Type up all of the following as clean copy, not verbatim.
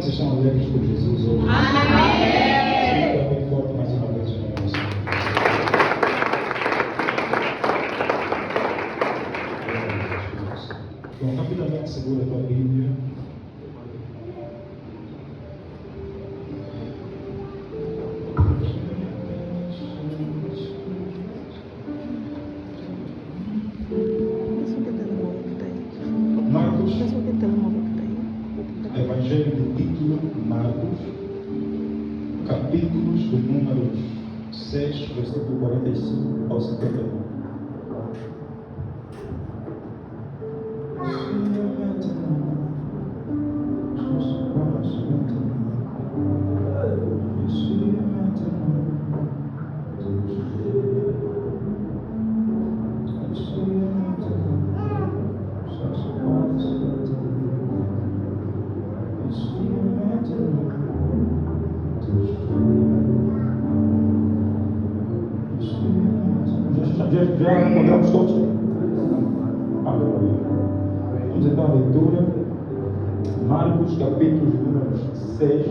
vocês estão alegres por Jesus hoje? Amém! Segura bem forte mais uma vez o nome do Senhor. Então, rapidamente segura a tua Bíblia. Evangelho do título Marcos, capítulos do número 6, versículo 45 ao 51. Já encontramos todos? Aleluia. Vamos então à leitura. Marcos, capítulo número 6,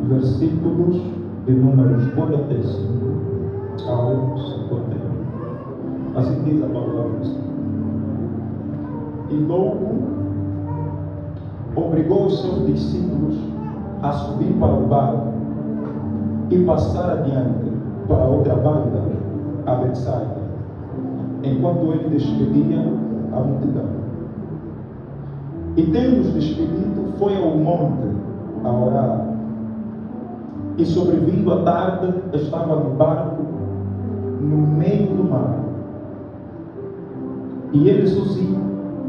versículos de números 45 ao 51. Assim diz a palavra do Senhor. E logo obrigou os seus discípulos a subir para o barco e passar adiante para outra banda, a Betsaida, enquanto ele despedia a multidão. E tendo-os despedido, foi ao monte a orar. E sobrevindo a tarde, estava no barco, no meio do mar. E ele sozinho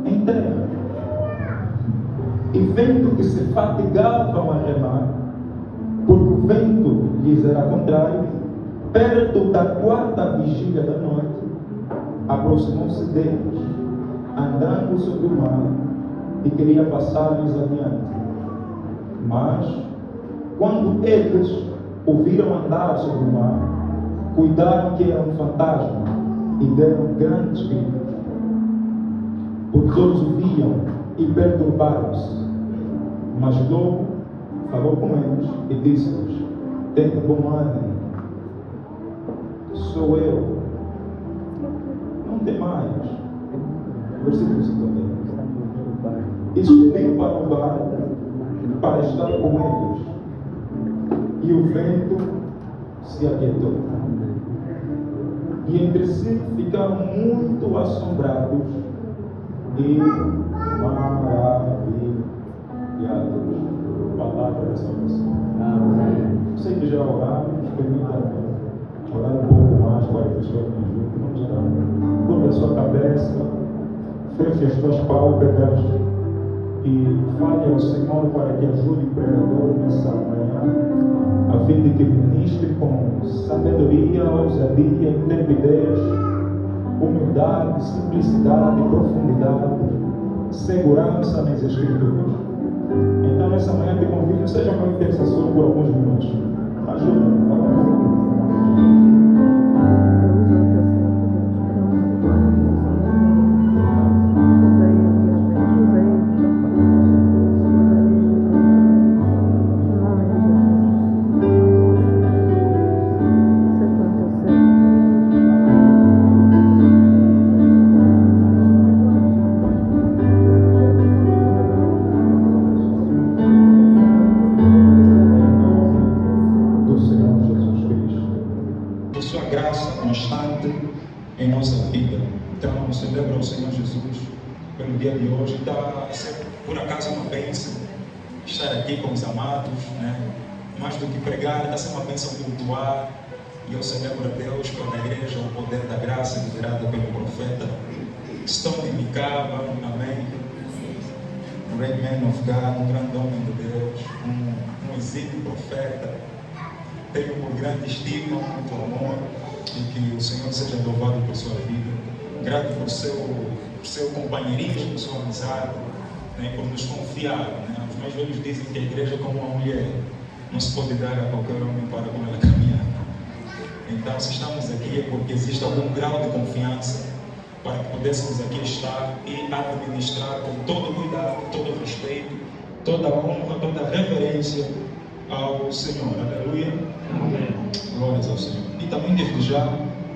em terra. E vendo que se fatigavam a remar, porque o vento lhes era contrário, perto da quarta vigília da noite, aproximou-se deles, andando sobre o mar, e queria passar-lhes adiante. Mas, quando eles ouviram andar sobre o mar, cuidaram que era um fantasma, e deram grandes gritos, porque todos o viam e perturbaram-se. Mas logo falou com eles e disse-lhes: tende bom ânimo, sou eu, não temais. Versículo 50. E subiu para o barco para estar com eles, e o vento se aquietou. E entre si ficaram muito assombrados e maravilhados. Palavra da salvação. Amém. Sei que já oramos, permita-me orar um pouco mais para que o Senhor me ajude. Vamos orar. Curva a sua cabeça, feche as tuas pálpebras e fale ao Senhor para que ajude o pregador nessa manhã, a fim de que ministre com sabedoria, ousadia, intrepidez, humildade, simplicidade, profundidade, segurança nas Escrituras. Então, nessa manhã te convido, seja meu intercessor por alguns minutos. Ajuda-me, fala um pouco. Em nossa vida. Então, celebra o Senhor Jesus pelo dia de hoje. Está por acaso uma bênção estar aqui com os amados, né? Mais do que pregar, está sendo uma bênção cultuar. E eu celebro a Deus pela igreja, o poder da graça liderada pelo profeta Stone de Micava, amém. Um great man of God, um grande homem de Deus, um exímio profeta. Tenho por grande estima, muito amor. E que o Senhor seja louvado por sua vida. Grato por seu companheirismo, sua amizade, né, por nos confiar. Né? Os mais velhos dizem que a igreja é como uma mulher, não se pode dar a qualquer homem para com ela caminhar. Então, se estamos aqui é porque existe algum grau de confiança para que pudéssemos aqui estar e administrar com todo cuidado, todo respeito toda a honra, toda a reverência ao Senhor. Aleluia. Amém. Glórias ao Senhor. E também desde já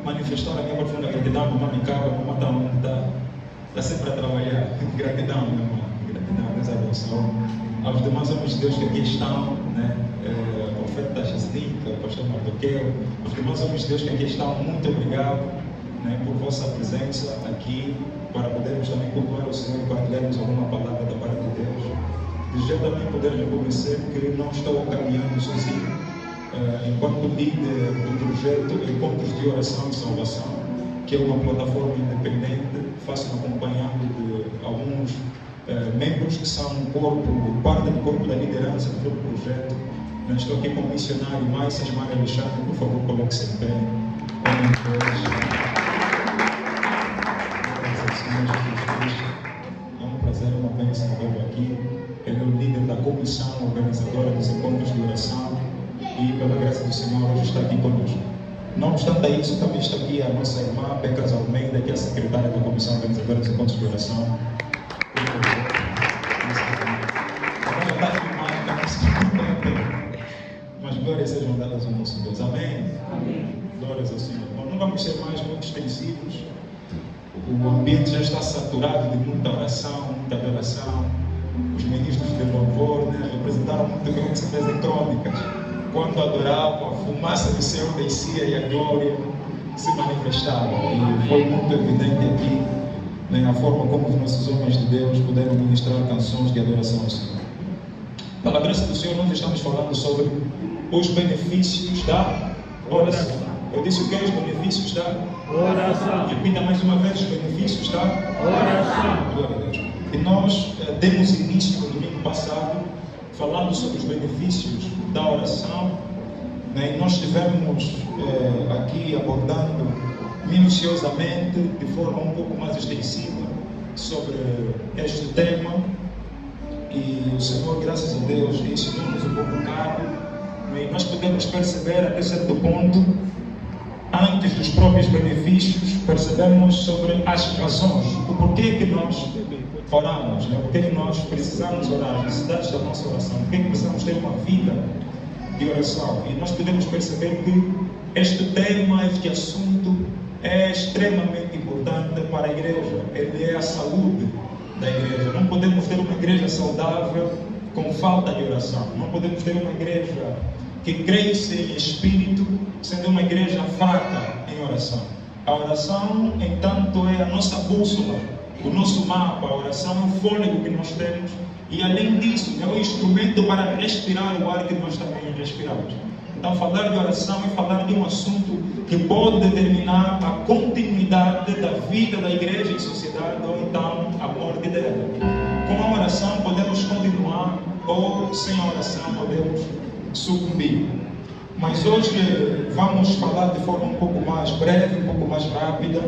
manifestar a minha profunda gratidão por Mami Caba, como está sempre a trabalhar. Gratidão, meu irmão. Gratidão, Deus abençoe. Aos demais homens de Deus que aqui estão, né? O profeta Jacinta, o pastor Mardoqueu, os demais homens de Deus que aqui estão, muito obrigado, né, por vossa presença aqui, para podermos também cultuar o Senhor e partilharmos alguma palavra da parte de Deus. Desejo também poder reconhecer que não estou caminhando sozinho, enquanto líder do projeto Encontros de Oração e Salvação, que é uma plataforma independente, faço-me acompanhando de alguns membros que são parte do corpo da liderança do projeto. Eu estou aqui com o missionário mais Asmar Alexandre, por favor, coloque-se em pé. É um prazer, uma bênção vê-lo aqui. Ele é o líder da comissão organizadora dos encontros de oração e, pela graça do Senhor, hoje está aqui conosco. Não obstante isso, também está aqui a nossa irmã Becas Almeida, que é a secretária da comissão organizadora dos encontros de oração. Mas glórias sejam dadas ao nosso Deus. Amém? Amém. Glórias ao Senhor. Bom, não vamos ser mais muito extensivos. O ambiente já está saturado de muita oração, muita adoração. Os ministros de louvor, né, representaram muito bem o que se fez em Crônicas. Quando adoravam, a fumaça do Senhor descia e a glória se manifestava. E foi muito evidente aqui, né, a forma como os nossos homens de Deus puderam ministrar canções de adoração ao Senhor. Pela graça do Senhor, nós estamos falando sobre os benefícios da oração. Eu disse o que é os benefícios da Oração. Repita mais uma vez: os benefícios da Oração. Glória a Deus. E nós demos início no domingo passado falando sobre os benefícios da oração, né? E nós estivemos aqui abordando minuciosamente, de forma um pouco mais extensiva, sobre este tema. E o Senhor, graças a Deus, ensinou-nos um bocado, e nós podemos perceber até certo ponto, antes dos próprios benefícios, percebemos sobre as razões, o porquê que nós oramos, né? Porquê que nós precisamos orar, as necessidades da nossa oração, porquê que precisamos ter uma vida de oração. E nós podemos perceber que este tema, este assunto é extremamente importante para a igreja. Ele é a saúde da igreja. Não podemos ter uma igreja saudável com falta de oração. Não podemos ter uma igreja que cresce em espírito sendo uma igreja fraca em oração. A oração, entanto, é a nossa bússola, o nosso mapa. A oração é o fôlego que nós temos e, além disso, é o instrumento para respirar o ar que nós também respiramos. Então, falar de oração é falar de um assunto que pode determinar a continuidade da vida da igreja em sociedade ou então a morte dela. Com a oração podemos continuar ou sem a oração podemos sucumbir. Mas hoje vamos falar de forma um pouco mais breve, um pouco mais rápida.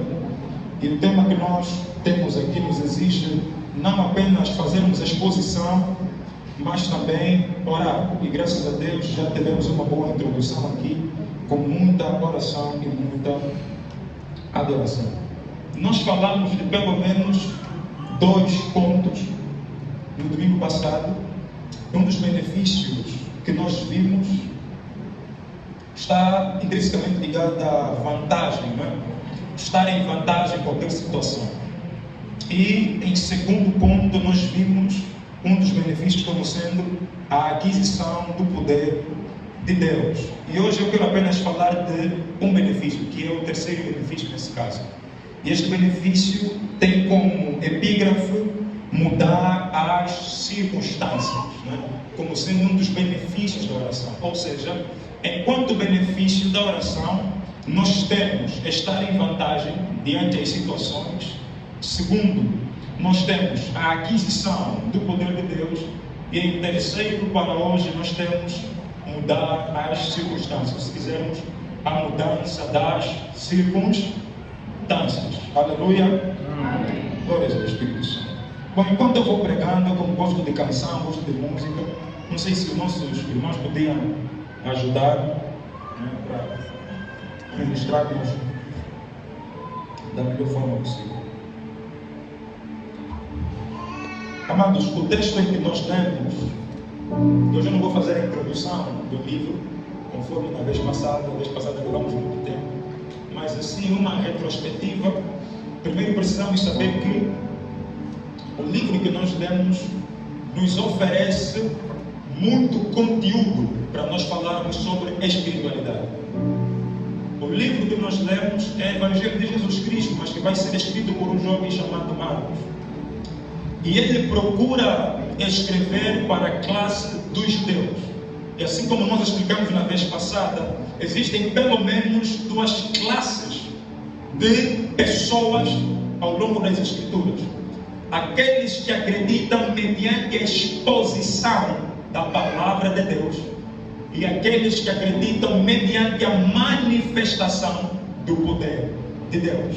E o tema que nós temos aqui nos exige não apenas fazermos exposição, mas também orar. E graças a Deus já tivemos uma boa introdução aqui, com muita oração e muita adoração. Nós falamos de pelo menos 2 pontos no domingo passado. Um dos benefícios que nós vimos está intrinsecamente ligado à vantagem, não é? Estar em vantagem em qualquer situação. E em segundo ponto nós vimos um dos benefícios como sendo a aquisição do poder de Deus. E hoje eu quero apenas falar de um benefício, que é o terceiro benefício nesse caso. E este benefício tem como epígrafe mudar as circunstâncias, né? Como sendo um dos benefícios da oração. Ou seja, enquanto benefício da oração, nós temos estar em vantagem diante das situações. Segundo, nós temos a aquisição do poder de Deus. E em terceiro, para hoje, nós temos mudar as circunstâncias. Se quisermos, a mudança das circunstâncias. Aleluia. Amém. Glórias ao Espírito Santo. Bom, enquanto eu vou pregando, eu como gosto de canção, gosto de música, não sei se os nossos irmãos podiam ajudar, né, para ministrarmos da melhor forma possível. Amados, o texto em que nós lemos, hoje eu não vou fazer a introdução do livro, conforme na vez passada levamos muito tempo, mas assim, uma retrospectiva. Primeiro precisamos saber que o livro que nós lemos nos oferece muito conteúdo para nós falarmos sobre espiritualidade. O livro que nós lemos é o Evangelho de Jesus Cristo, mas que vai ser escrito por um jovem chamado Marcos. E ele procura escrever para a classe dos judeus. E assim como nós explicamos na vez passada, existem pelo menos duas classes de pessoas ao longo das Escrituras. Aqueles que acreditam mediante a exposição da palavra de Deus, e aqueles que acreditam mediante a manifestação do poder de Deus.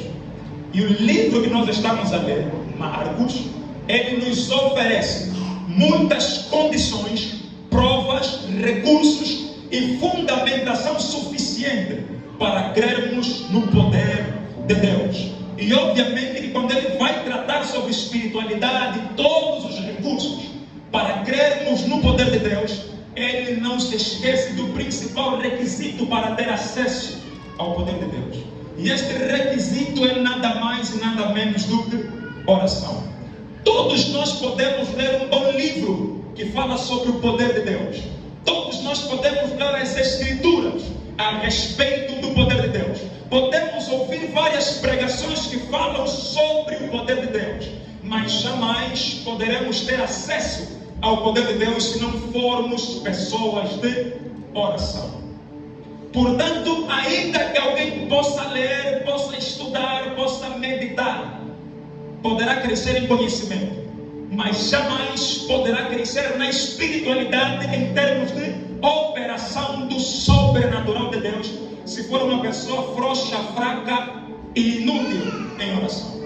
E o livro que nós estamos a ler, Marcos, ele nos oferece muitas condições, provas, recursos e fundamentação suficiente para crermos no poder de Deus. E obviamente que quando ele vai tratar sobre espiritualidade, todos os recursos para crermos no poder de Deus, ele não se esquece do principal requisito para ter acesso ao poder de Deus. E este requisito é nada mais e nada menos do que oração. Todos nós podemos ler um bom livro que fala sobre o poder de Deus. Todos nós podemos ler as Escrituras a respeito do poder de Deus. Podemos ouvir várias pregações que falam sobre o poder de Deus, mas jamais poderemos ter acesso ao poder de Deus se não formos pessoas de oração. Portanto, ainda que alguém possa ler, possa estudar, possa meditar, poderá crescer em conhecimento, mas jamais poderá crescer na espiritualidade em termos de operação do sobrenatural de Deus, se for uma pessoa frouxa, fraca e inútil em oração.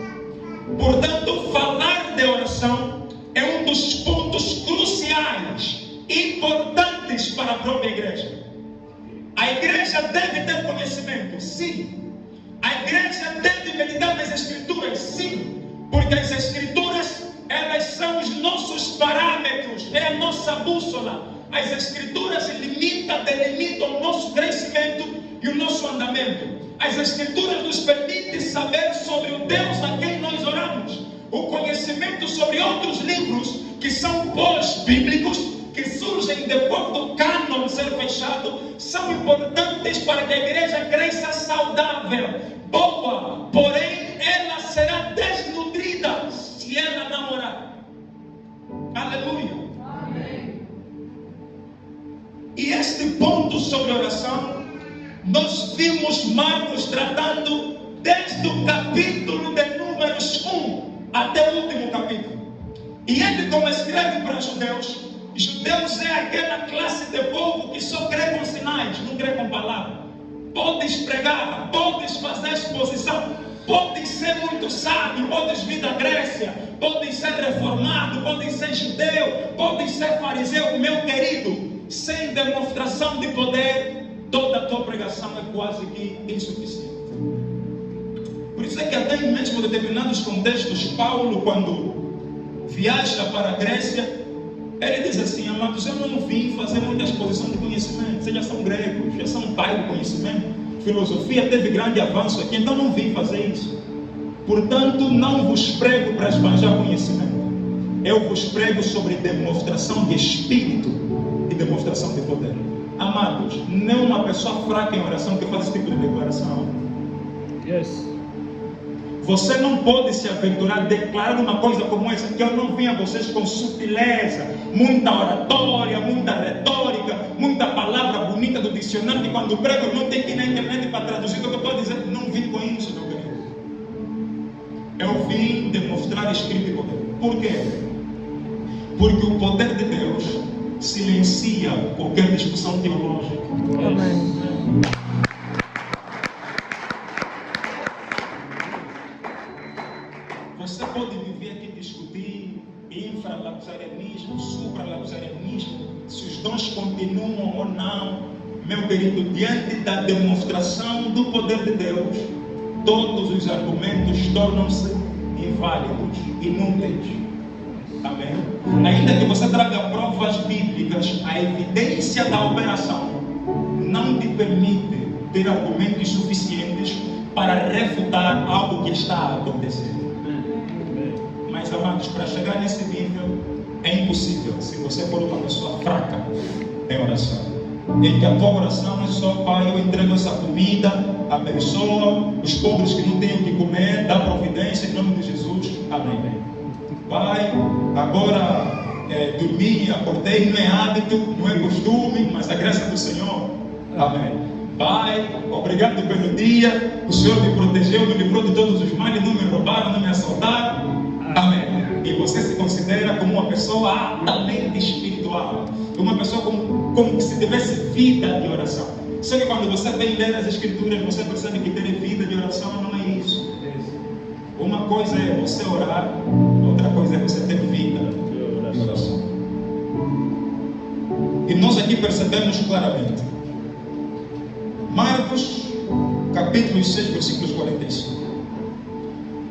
Portanto, falar de oração é um dos pontos cruciais, importantes para a própria igreja. A igreja deve ter conhecimento, sim. A igreja deve meditar nas Escrituras, sim. Porque as Escrituras, elas são os nossos parâmetros, é a nossa bússola. As Escrituras delimitam o nosso crescimento e o nosso andamento. As Escrituras nos permitem saber sobre o Deus a quem nós oramos. O conhecimento sobre outros livros que são pós-bíblicos, que surgem depois do cânon ser fechado, são importantes para que a igreja cresça saudável, boa, porém ela será desnutrida se ela não orar. Aleluia. Amém. E este ponto sobre oração, nós vimos Marcos tratando desde o capítulo de Números 1 até o último capítulo. E ele, como escreve para judeus é aquela classe de povo que só crê com sinais, não crê com palavras. Podes pregar, podes fazer exposição, podes ser muito sábio, podes vir da Grécia, podes ser reformado, podes ser judeu, podes ser fariseu, meu querido. Sem demonstração de poder, toda a tua pregação é quase que insuficiente. Por isso é que até mesmo em determinados contextos, Paulo, quando viaja para a Grécia, ele diz assim: amados, eu não vim fazer muita exposição de conhecimento. Vocês já são gregos, já são pai do conhecimento. Filosofia teve grande avanço aqui, então não vim fazer isso. Portanto, não vos prego para esbanjar conhecimento. Eu vos prego sobre demonstração de espírito e demonstração de poder. Amados, não é uma pessoa fraca em oração que faz esse tipo de declaração. Yes. Você não pode se aventurar a declarar uma coisa como essa, que eu não vim a vocês com sutileza, muita oratória, muita retórica, muita palavra bonita do dicionário, que quando prego não tem que ir na internet para traduzir o que eu estou dizendo. Não vim com isso, meu querido. Eu vim demonstrar espírito e poder. Por quê? Porque o poder de Deus silencia qualquer discussão teológica. Amém. Você pode viver aqui discutir infralapsarianismo, supralapsarianismo, se os dons continuam ou não. Meu querido, diante da demonstração do poder de Deus, todos os argumentos tornam-se inválidos, inúteis. Amém? Ainda que você traga provas bíblicas, a evidência da operação não te permite ter argumentos suficientes para refutar algo que está a acontecer. Mas, amados, para chegar nesse nível é impossível se você for uma pessoa fraca em oração, em que a tua oração é só: Pai, eu entrego essa comida, abençoa os pobres que não têm o que comer, dá providência em nome de Jesus, amém. Pai, agora dormi, acordei, não é hábito, não é costume, mas a graça do Senhor, amém. Pai, obrigado pelo dia, o Senhor me protegeu, me livrou de todos os males, não me roubaram, não me assaltaram, amém. E você se considera como uma pessoa altamente espiritual, uma pessoa como se tivesse vida de oração. Só que quando você vem ler as Escrituras, você percebe que ter vida de oração não é isso. Uma coisa é você orar, outra coisa é você ter vida de oração. E nós aqui percebemos claramente. Marcos, capítulo 6, versículos 45.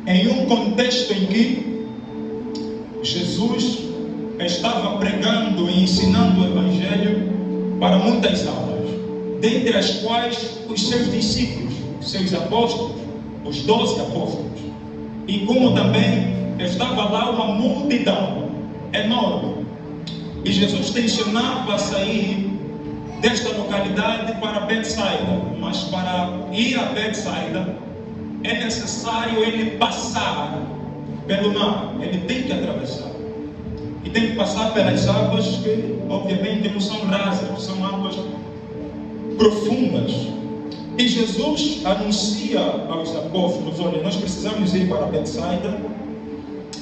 Em um contexto em que Jesus estava pregando e ensinando o Evangelho para muitas almas, dentre as quais os seus discípulos, os seus apóstolos, os 12 apóstolos, e como também estava lá uma multidão enorme. E Jesus tensionava sair desta localidade para Betsaida, mas para ir a Betsaida é necessário ele passar pelo mar, ele tem que atravessar. E tem que passar pelas águas que, obviamente, não são rasas, são águas profundas. E Jesus anuncia aos apóstolos: olha, nós precisamos ir para Betsaida,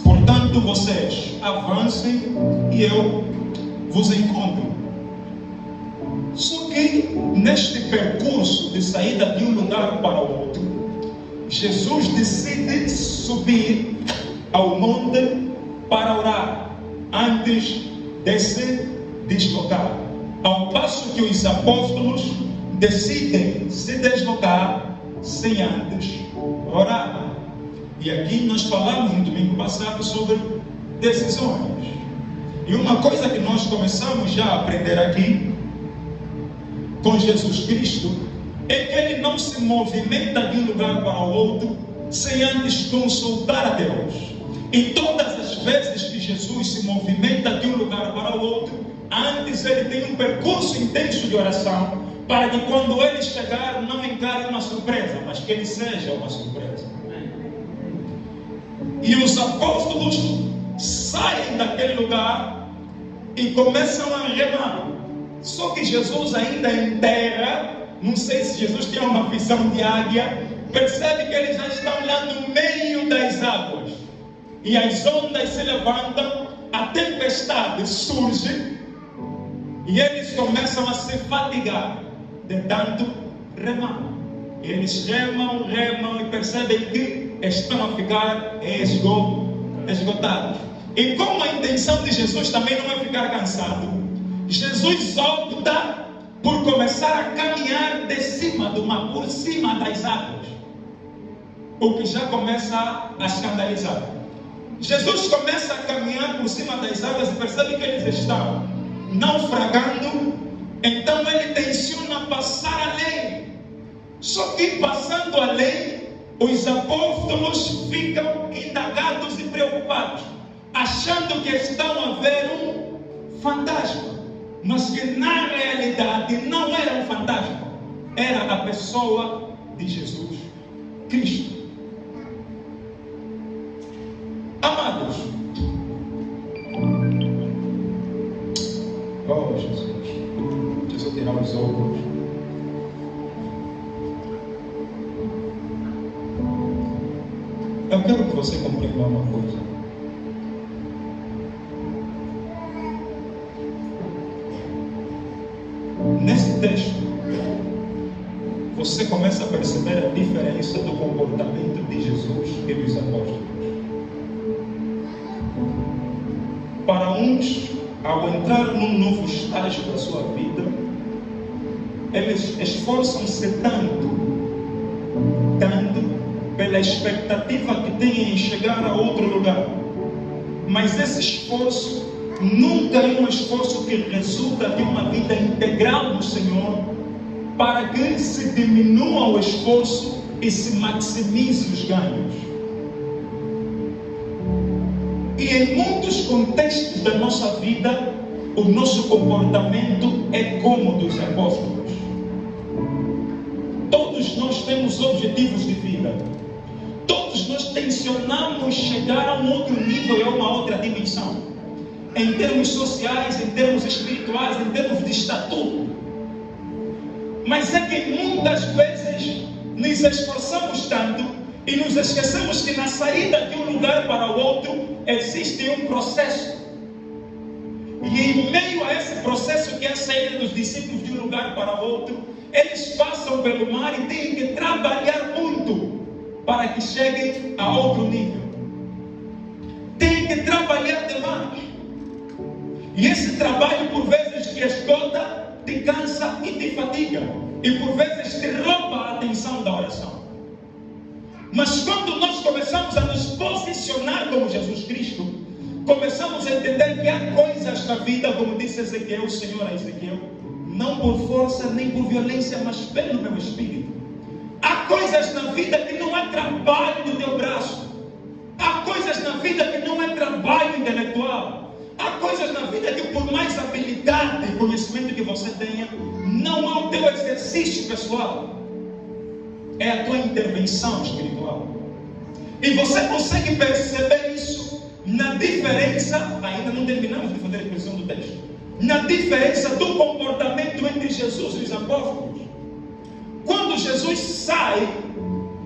portanto vocês avancem e eu vos encontro. Só que neste percurso de saída de um lugar para o outro, Jesus decide subir ao monte para orar antes de se deslocar, ao passo que os apóstolos decidem se deslocar sem antes orar. E aqui nós falamos no domingo passado sobre decisões. E uma coisa que nós começamos já a aprender aqui com Jesus Cristo é que ele não se movimenta de um lugar para o outro sem antes consultar a Deus. E todas as vezes que Jesus se movimenta de um lugar para o outro, antes ele tem um percurso intenso de oração, para que quando ele chegar não encare uma surpresa, mas que ele seja uma surpresa. E os apóstolos saem daquele lugar e começam a remar. Só que Jesus ainda em terra, não sei se Jesus tinha uma visão de águia, percebe que eles já estão lá no meio das águas. E as ondas se levantam, a tempestade surge, e eles começam a se fatigar de tanto remar. E eles remam e percebem que estão a ficar esgotados. E como a intenção de Jesus também não é ficar cansado, Jesus opta por começar a caminhar por cima das águas, o que já começa a escandalizar. Jesus começa a caminhar por cima das águas e percebe que eles estão naufragando, então ele tenciona passar além. Só que passando além, os apóstolos ficam indagados e preocupados, achando que estão a ver um fantasma, mas que na realidade não era um fantasma, era a pessoa de Jesus Cristo. Amados, oh Jesus, deixa eu tirar os óculos. Eu quero que você compreenda uma coisa. Nesse texto, você começa a perceber a diferença do comportamento de Jesus e dos apóstolos. Para uns, ao entrar num novo estágio da sua vida, eles esforçam-se tanto pela expectativa que têm em chegar a outro lugar, mas esse esforço nunca é um esforço que resulta de uma vida integral no Senhor, para que se diminua o esforço e se maximize os ganhos. E em muitos contextos da nossa vida, o nosso comportamento é como dos apóstolos. Todos nós temos objetivos de vida. Todos nós tensionamos chegar a um outro nível e a uma outra dimensão. Em termos sociais, em termos espirituais, em termos de estatuto. Mas é que muitas vezes nos esforçamos tanto e nos esquecemos que na saída de um lugar para o outro existe um processo. E em meio a esse processo que é a saída dos discípulos de um lugar para o outro, eles passam pelo mar e têm que trabalhar muito para que cheguem a outro nível. Têm que trabalhar demais. E esse trabalho por vezes te esgota, te cansa e te fatiga. E por vezes te rouba a atenção da oração. Mas quando nós começamos a nos posicionar como Jesus Cristo, começamos a entender que há coisas na vida, como disse Ezequiel, o Senhor a Ezequiel, não por força nem por violência, mas pelo meu espírito. Há coisas na vida que não é trabalho do teu braço. Há coisas na vida que não é trabalho intelectual. Há coisas na vida que, por mais habilidade e conhecimento que você tenha, não é o teu exercício pessoal, é a tua intervenção espiritual. E você consegue perceber isso na diferença, ainda não terminamos de fazer a exposição do texto, na diferença do comportamento entre Jesus e os apóstolos. Quando Jesus sai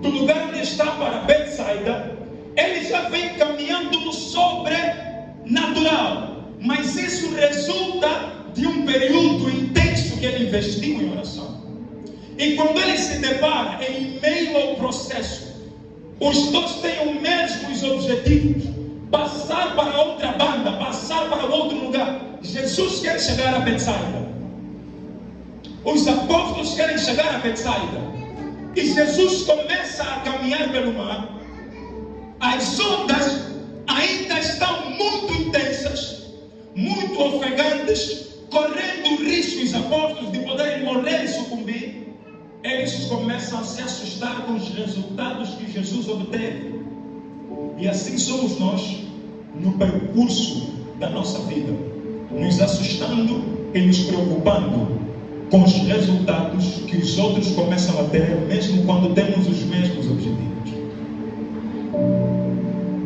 do lugar onde está para Betsaida, ele já vem caminhando no sobrenatural, mas isso resulta de um período intenso que ele investiu em oração. E quando ele se depara em meio ao processo, os dois têm os mesmos objetivos: passar para outra banda, passar para outro lugar. Jesus quer chegar a Betsaida, os apóstolos querem chegar a Betsaida, e Jesus começa a caminhar pelo mar. As ondas ainda estão muito intensas, muito ofegantes, correndo risco os apóstolos de poderem morrer e sucumbir. Eles começam a se assustar com os resultados que Jesus obteve. E assim somos nós no percurso da nossa vida, nos assustando e nos preocupando com os resultados que os outros começam a ter, mesmo quando temos os mesmos objetivos.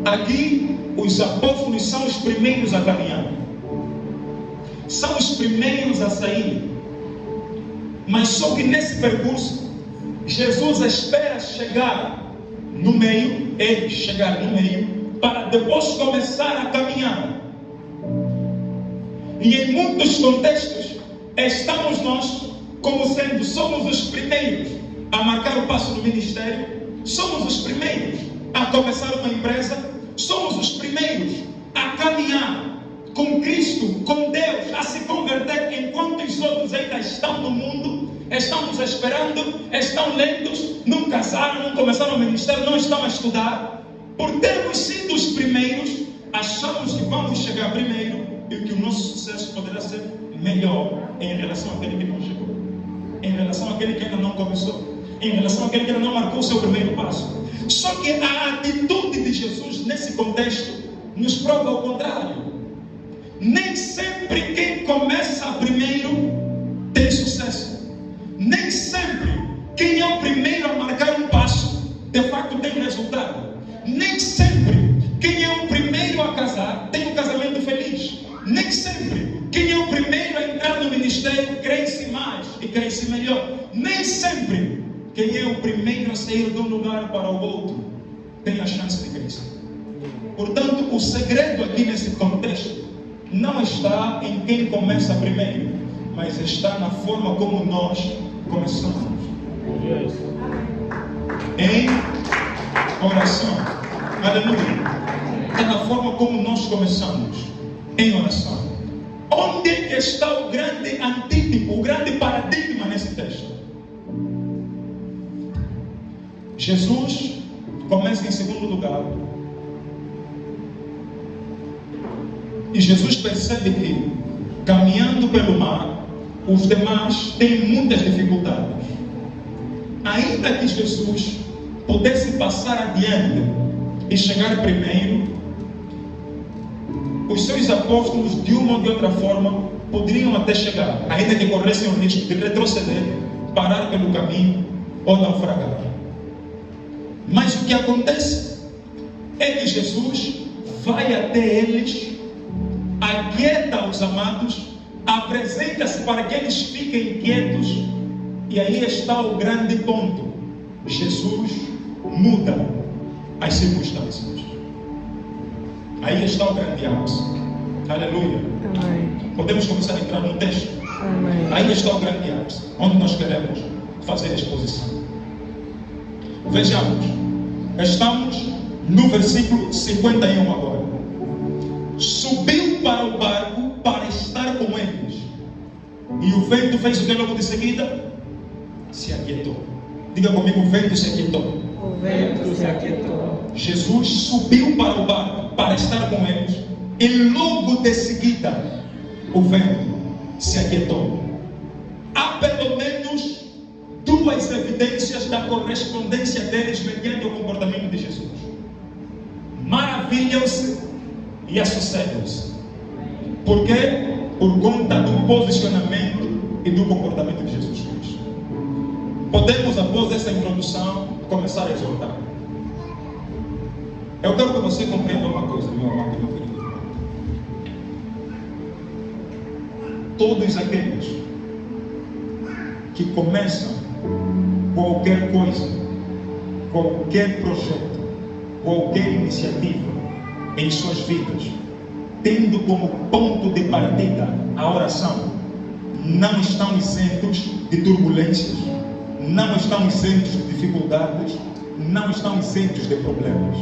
Aqui, os apóstolos são os primeiros a caminhar, são os primeiros a sair. Mas só que nesse percurso, Jesus espera chegar no meio, ele chegar no meio, para depois começar a caminhar. E em muitos contextos, estamos nós como sendo, somos os primeiros a marcar o passo do ministério, somos os primeiros a começar uma empresa, somos os primeiros a caminhar com Cristo, com Deus, a se converter, enquanto os outros ainda estão no mundo, estão nos esperando, estão lentos, não casaram, não começaram o ministério, não estão a estudar. Por termos sido os primeiros, achamos que vamos chegar primeiro e que o nosso sucesso poderá ser melhor em relação àquele que não chegou, em relação àquele que ainda não começou, em relação àquele que ainda não marcou o seu primeiro passo. Só que a atitude de Jesus nesse contexto nos prova o contrário. Nem sempre quem começa primeiro tem sucesso. Nem sempre quem é o primeiro a marcar um passo de fato tem resultado. Nem sempre quem é o primeiro a casar tem um casamento feliz. Nem sempre quem é o primeiro a entrar no ministério cresce mais e cresce melhor. Nem sempre quem é o primeiro a sair de um lugar para o outro tem a chance de crescer. Portanto, o segredo aqui nesse contexto não está em quem começa primeiro, mas está na forma como nós começamos. Em oração. Aleluia. É na forma como nós começamos. Em oração. Onde está o grande antítipo, o grande paradigma nesse texto? Jesus começa em segundo lugar, E Jesus percebe que, caminhando pelo mar, os demais têm muitas dificuldades. Ainda que Jesus pudesse passar adiante e chegar primeiro, os seus apóstolos, de uma ou de outra forma, poderiam até chegar, ainda que corressem o risco de retroceder, parar pelo caminho ou naufragar. Mas o que acontece é que Jesus vai até eles, aquieta os amados, apresenta-se para que eles fiquem quietos, e aí está o grande ponto: Jesus muda as circunstâncias. Aí está o grande ápice. Aleluia. Amém. Podemos começar a entrar no texto. Amém. Aí está o grande ápice, onde nós queremos fazer a exposição. Vejamos, estamos no versículo 51 agora. Subiu para o barco para estar com eles, e o vento fez o que logo de seguida? Se aquietou. Diga comigo: o vento se aquietou. O vento se aquietou. Jesus subiu para o barco para estar com eles, e logo de seguida o vento se aquietou. Há pelo menos duas evidências da correspondência deles mediante o comportamento de Jesus. Maravilham-se e assossegam-se. Por quê? Por conta do posicionamento e do comportamento de Jesus Cristo. Podemos, após essa introdução, começar a exortar. Eu quero que você compreenda uma coisa, meu amado e meu querido. Todos aqueles que começam qualquer coisa, qualquer projeto, qualquer iniciativa em suas vidas, tendo como ponto de partida a oração, não estão isentos de turbulências, não estão isentos de dificuldades, não estão isentos de problemas.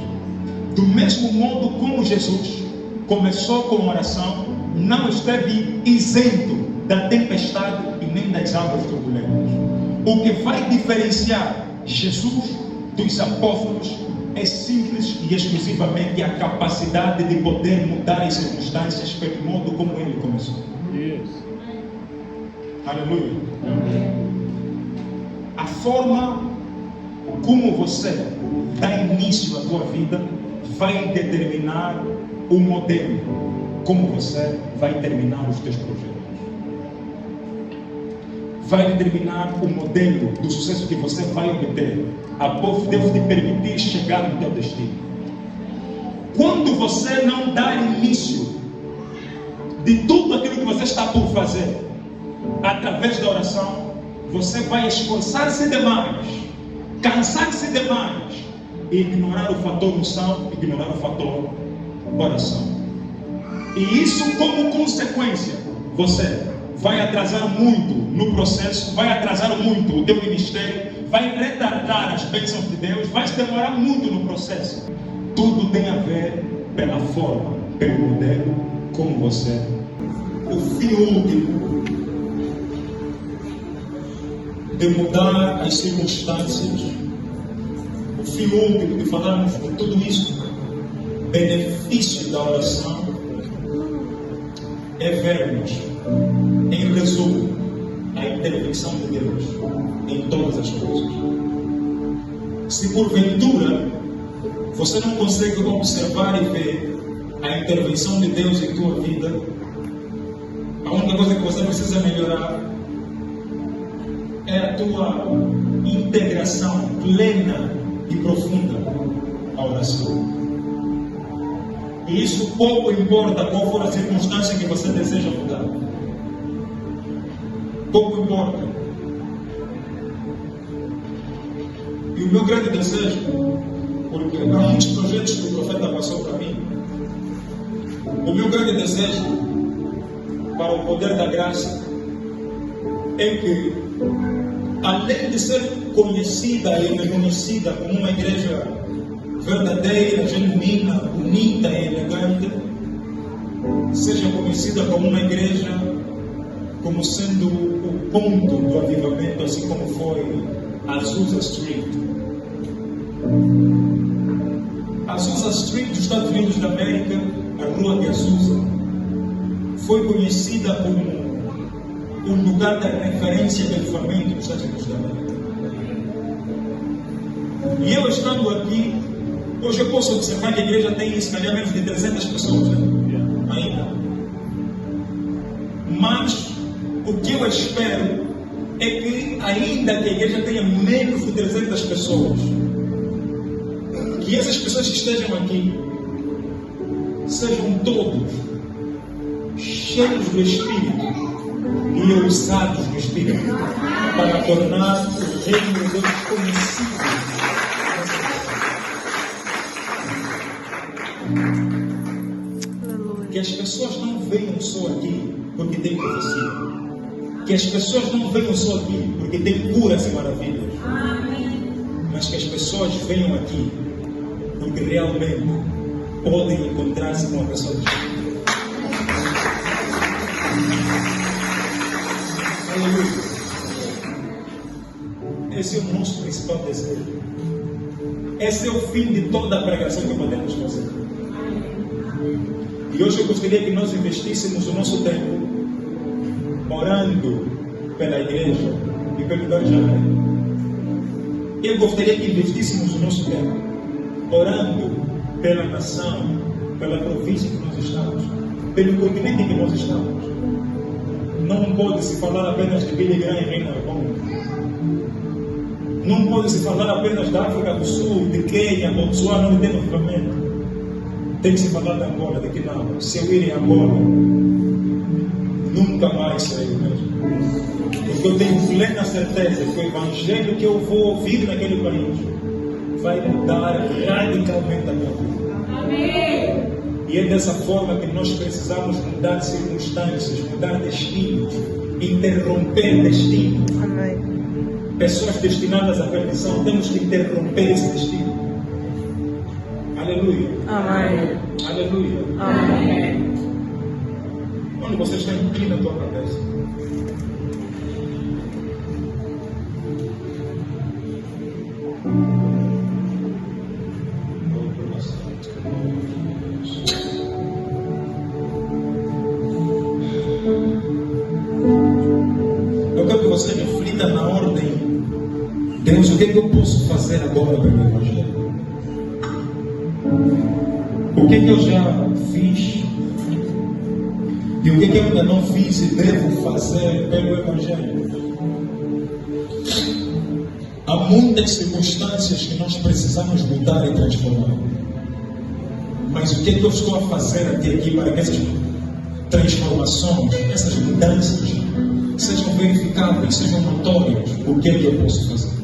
Do mesmo modo como Jesus começou com oração, não esteve isento da tempestade e nem das águas turbulentas. O que vai diferenciar Jesus dos apóstolos é simples e exclusivamente a capacidade de poder mudar as circunstâncias pelo modo como ele começou. Yes. Aleluia. A forma como você dá início à tua vida vai determinar o modelo como você vai terminar os teus projetos. Vai determinar o modelo do sucesso que você vai obter após Deus te permitir chegar no teu destino. Quando você não dá início de tudo aquilo que você está por fazer através da oração, você vai esforçar-se demais, cansar-se demais e ignorar o fator unção, ignorar o fator oração. E isso, como consequência, você vai atrasar muito no processo, vai atrasar muito o teu ministério, vai retardar as bênçãos de Deus, vai se demorar muito no processo. Tudo tem a ver pela forma, pelo modelo, como você. O fim último de mudar as circunstâncias, o fim último de falarmos de tudo isso, benefício da oração, é vermos, em resumo, a intervenção de Deus em todas as coisas. Se porventura você não consegue observar e ver a intervenção de Deus em tua vida, a única coisa que você precisa melhorar é a tua integração plena e profunda à oração. E isso pouco importa qual for a circunstância que você deseja mudar. Pouco importa. E o meu grande desejo, porque há muitos projetos que o profeta passou para mim, o meu grande desejo para o poder da graça é que, além de ser conhecida e reconhecida como uma igreja verdadeira, genuína, bonita e elegante, seja conhecida como uma igreja como sendo o ponto do avivamento, assim como foi Azusa Street. Azusa Street dos Estados Unidos da América, a rua de Azusa, foi conhecida como o lugar da referência do avivamento nos Estados Unidos da América. E eu estando aqui, hoje eu posso observar que a igreja tem, se calhar, menos de 300 pessoas, né? Ainda. Mas o que eu espero é que, ainda que a igreja tenha menos de 300 pessoas, que essas pessoas que estejam aqui sejam todos cheios do Espírito e ousados do Espírito para tornar o reino de Deus conhecido. Que as pessoas não venham só aqui porque tem profecia. Que as pessoas não venham só aqui porque tem curas e maravilhas. Mas que as pessoas venham aqui porque realmente podem encontrar-se com a pessoa de Jesus. Aleluia. Esse é o nosso principal desejo. Esse é o fim de toda a pregação que podemos fazer. E hoje eu gostaria que nós investíssemos o nosso tempo orando pela igreja e pelo lugar de Janeiro. Eu gostaria que investíssemos o nosso tempo orando pela nação, pela província que nós estamos, pelo continente que nós estamos. Não pode se falar apenas de Billy Graham e Reinhard Bonk. Não pode se falar apenas da África do Sul, de Quênia, Botsuana, onde tem avivamento. Tem que se falar da Angola, de que não. Se eu ir em Angola, nunca mais serei o mesmo. Porque eu tenho plena certeza que o evangelho que eu vou ouvir naquele país vai mudar radicalmente a minha vida. Amém. E é dessa forma que nós precisamos mudar circunstâncias, mudar destinos, interromper destinos. Amém. Pessoas destinadas à perdição, temos que interromper esse destino. Aleluia. Amém. Aleluia. Amém. Onde você está, inclina a tua cabeça. Eu quero que você reflita na ordem. Deus, o que eu posso fazer agora pelo Evangelho? O que eu já fiz? E o que eu ainda não fiz e devo fazer pelo Evangelho? Há muitas circunstâncias que nós precisamos mudar e transformar. Mas o que eu estou a fazer até aqui para que essas transformações, essas mudanças, sejam verificáveis, sejam notórias? O que eu posso fazer?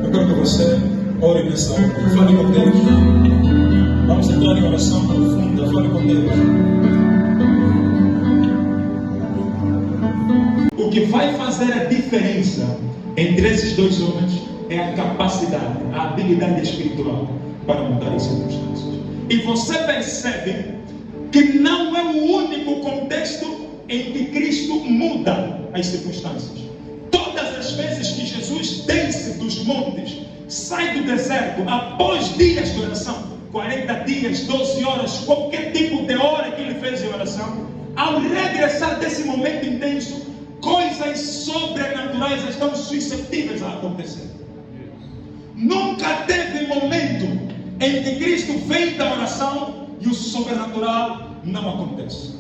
Eu quero que você ore nessa hora. Fale com Deus. Vamos entrar em oração profunda. Fale com Deus. O que vai fazer a diferença entre esses dois homens é a capacidade, a habilidade espiritual para mudar as circunstâncias. E você percebe que não é o único contexto em que Cristo muda as circunstâncias. Todas as vezes que Jesus desce dos montes, sai do deserto, após dias de oração, 40 dias, 12 horas, qualquer tipo de hora que ele fez em oração, ao regressar desse momento intenso, coisas sobrenaturais estão suscetíveis a acontecer. Nunca teve momento em que Cristo vem da oração e o sobrenatural não acontece.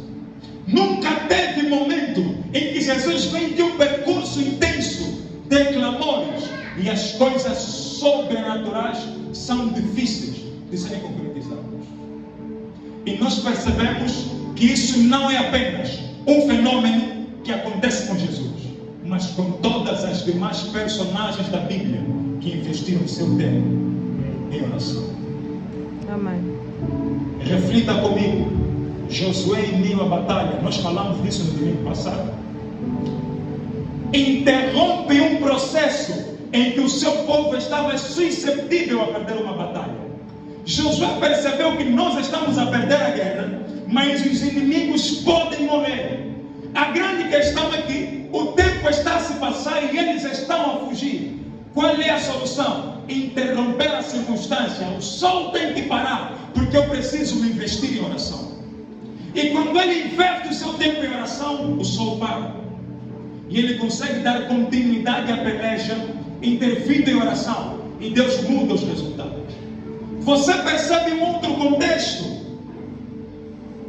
Nunca teve momento em que Jesus vem de um percurso intenso de clamores e as coisas sobrenaturais são difíceis de serem concretizadas. E nós percebemos que isso não é apenas um fenômeno que acontece com Jesus, mas com todas as demais personagens da Bíblia que investiram seu tempo em oração. Amém. Reflita comigo. Josué inicia a batalha. Nós falamos disso no domingo passado. Interrompe um processo em que o seu povo estava suscetível a perder uma batalha. Josué percebeu que nós estamos a perder a guerra, mas os inimigos podem morrer. A grande questão é que o tempo está a se passar e eles estão a fugir. Qual é a solução? interromper a circunstância, o sol tem que parar, porque eu preciso me investir em oração. E quando ele investe o seu tempo em oração, o sol para. E ele consegue dar continuidade à peleja, intervindo em oração. E Deus muda os resultados. Você percebe um outro contexto?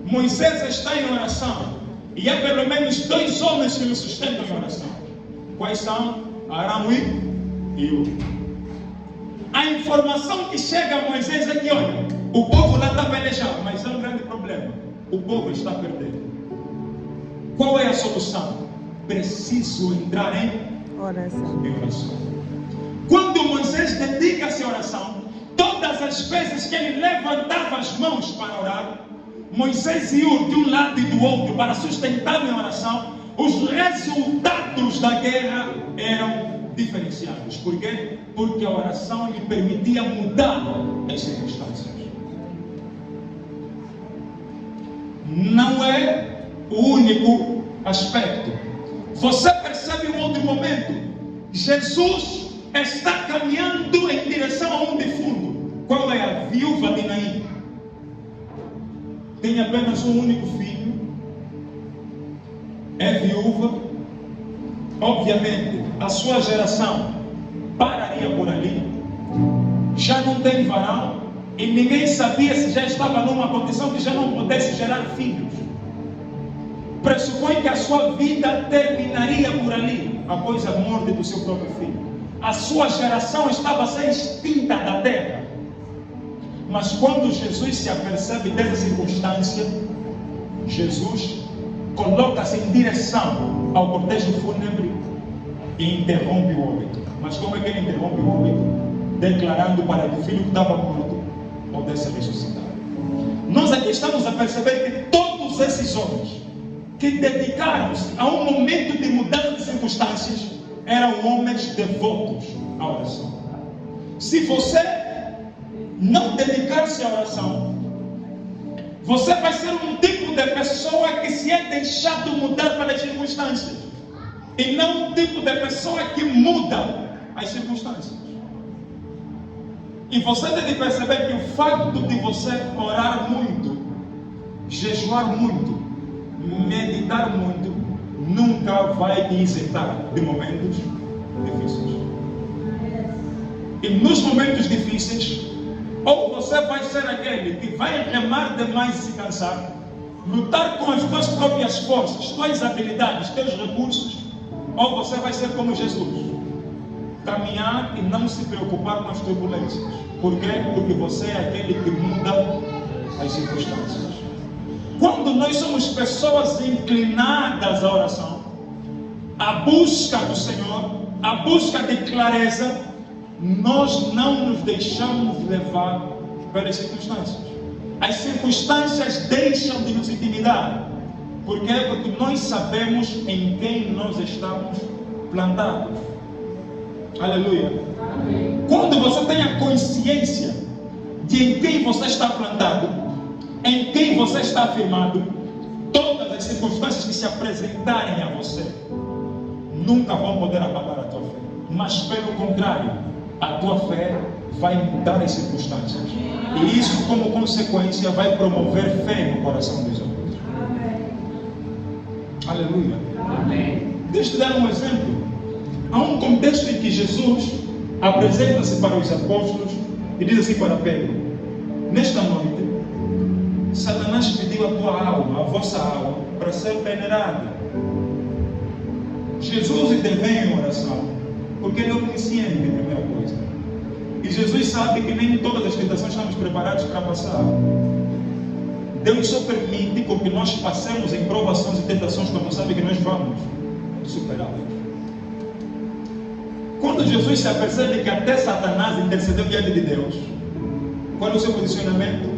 Moisés está em oração. E há pelo menos 2 homens que o sustentam em oração. Quais são? Arão e Hur. A informação que chega a Moisés é que, olha, o povo lá está pelejando, mas é um grande problema. O povo está perdendo. Qual é a solução? Preciso entrar em oração. Quando Moisés dedica-se à oração, todas as vezes que ele levantava as mãos para orar, Moisés e Hur, de um lado e do outro, para sustentar a oração, os resultados da guerra eram diferenciados. Por quê? Porque a oração lhe permitia mudar as circunstâncias. Não é o único aspecto. Você percebe um outro momento? Jesus está caminhando em direção a um defunto. Qual é? A viúva de Naim. Tem apenas um único filho. É viúva. Obviamente, a sua geração pararia por ali. Já não tem varão. E ninguém sabia se já estava numa condição que já não pudesse gerar filhos. Pressupõe que a sua vida terminaria por ali, após a morte do seu próprio filho. A sua geração estava a ser extinta da terra. Mas quando Jesus se apercebe dessa circunstância, Jesus coloca-se em direção ao cortejo fúnebre e interrompe o óbito. Mas como é que ele interrompe o óbito? Declarando para que o filho que estava morto pudesse ressuscitar. Nós aqui estamos a perceber que todos esses homens que dedicaram-se a um momento de mudança de circunstâncias eram homens devotos à oração. Se você não dedicar-se à oração, você vai ser um tipo de pessoa que se é deixado mudar pelas circunstâncias, e não um tipo de pessoa que muda as circunstâncias. E você deve perceber que o fato de você orar muito, jejuar muito, meditar muito, nunca vai te isentar de momentos difíceis. E nos momentos difíceis, ou você vai ser aquele que vai remar demais e se cansar, lutar com as tuas próprias forças, tuas habilidades, teus recursos, ou você vai ser como Jesus, caminhar e não se preocupar com as turbulências. Por quê? Porque você é aquele que muda as circunstâncias. Quando nós somos pessoas inclinadas à oração, à busca do Senhor, à busca de clareza, nós não nos deixamos levar pelas circunstâncias. As circunstâncias deixam de nos intimidar. Por quê? Porque nós sabemos em quem nós estamos plantados. Aleluia. Amém. Quando você tem a consciência de em quem você está plantado, em quem você está afirmado, todas as circunstâncias que se apresentarem a você nunca vão poder abalar a tua fé. Mas pelo contrário, a tua fé vai mudar as circunstâncias. E isso, como consequência, vai promover fé no coração dos homens. Amém. Aleluia. Amém. Deixa eu te dar um exemplo. Há um contexto em que Jesus apresenta-se para os apóstolos e diz assim para Pedro: nesta noite, Satanás pediu a tua alma, a vossa alma, para ser peneirada. Jesus intervém em oração, porque ele é onisciente, primeira coisa. E Jesus sabe que nem todas as tentações estamos preparados para passar. Deus só permite com que nós passemos em provações e tentações quando sabe que nós vamos superá-las. Quando Jesus se apercebe que até Satanás intercedeu diante de Deus, qual é o seu posicionamento?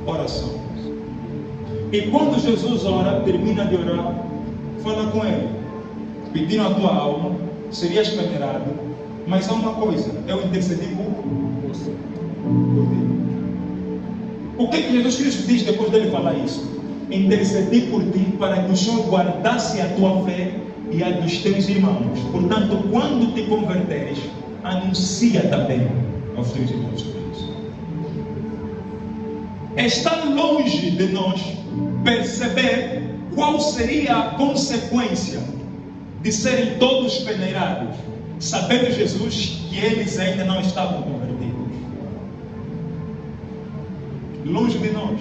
Oração. E quando Jesus ora, termina de orar, fala com ele, pedindo a tua alma, serias peneirado, mas há uma coisa, eu intercedi por você. O que Jesus Cristo diz depois dele falar isso? Intercedi por ti para que o Senhor guardasse a tua fé e a dos teus irmãos. Portanto, quando te converteres, anuncia também aos teus irmãos sobre isso. Está longe de nós perceber qual seria a consequência de serem todos peneirados, sabendo Jesus que eles ainda não estavam convertidos. Longe de nós.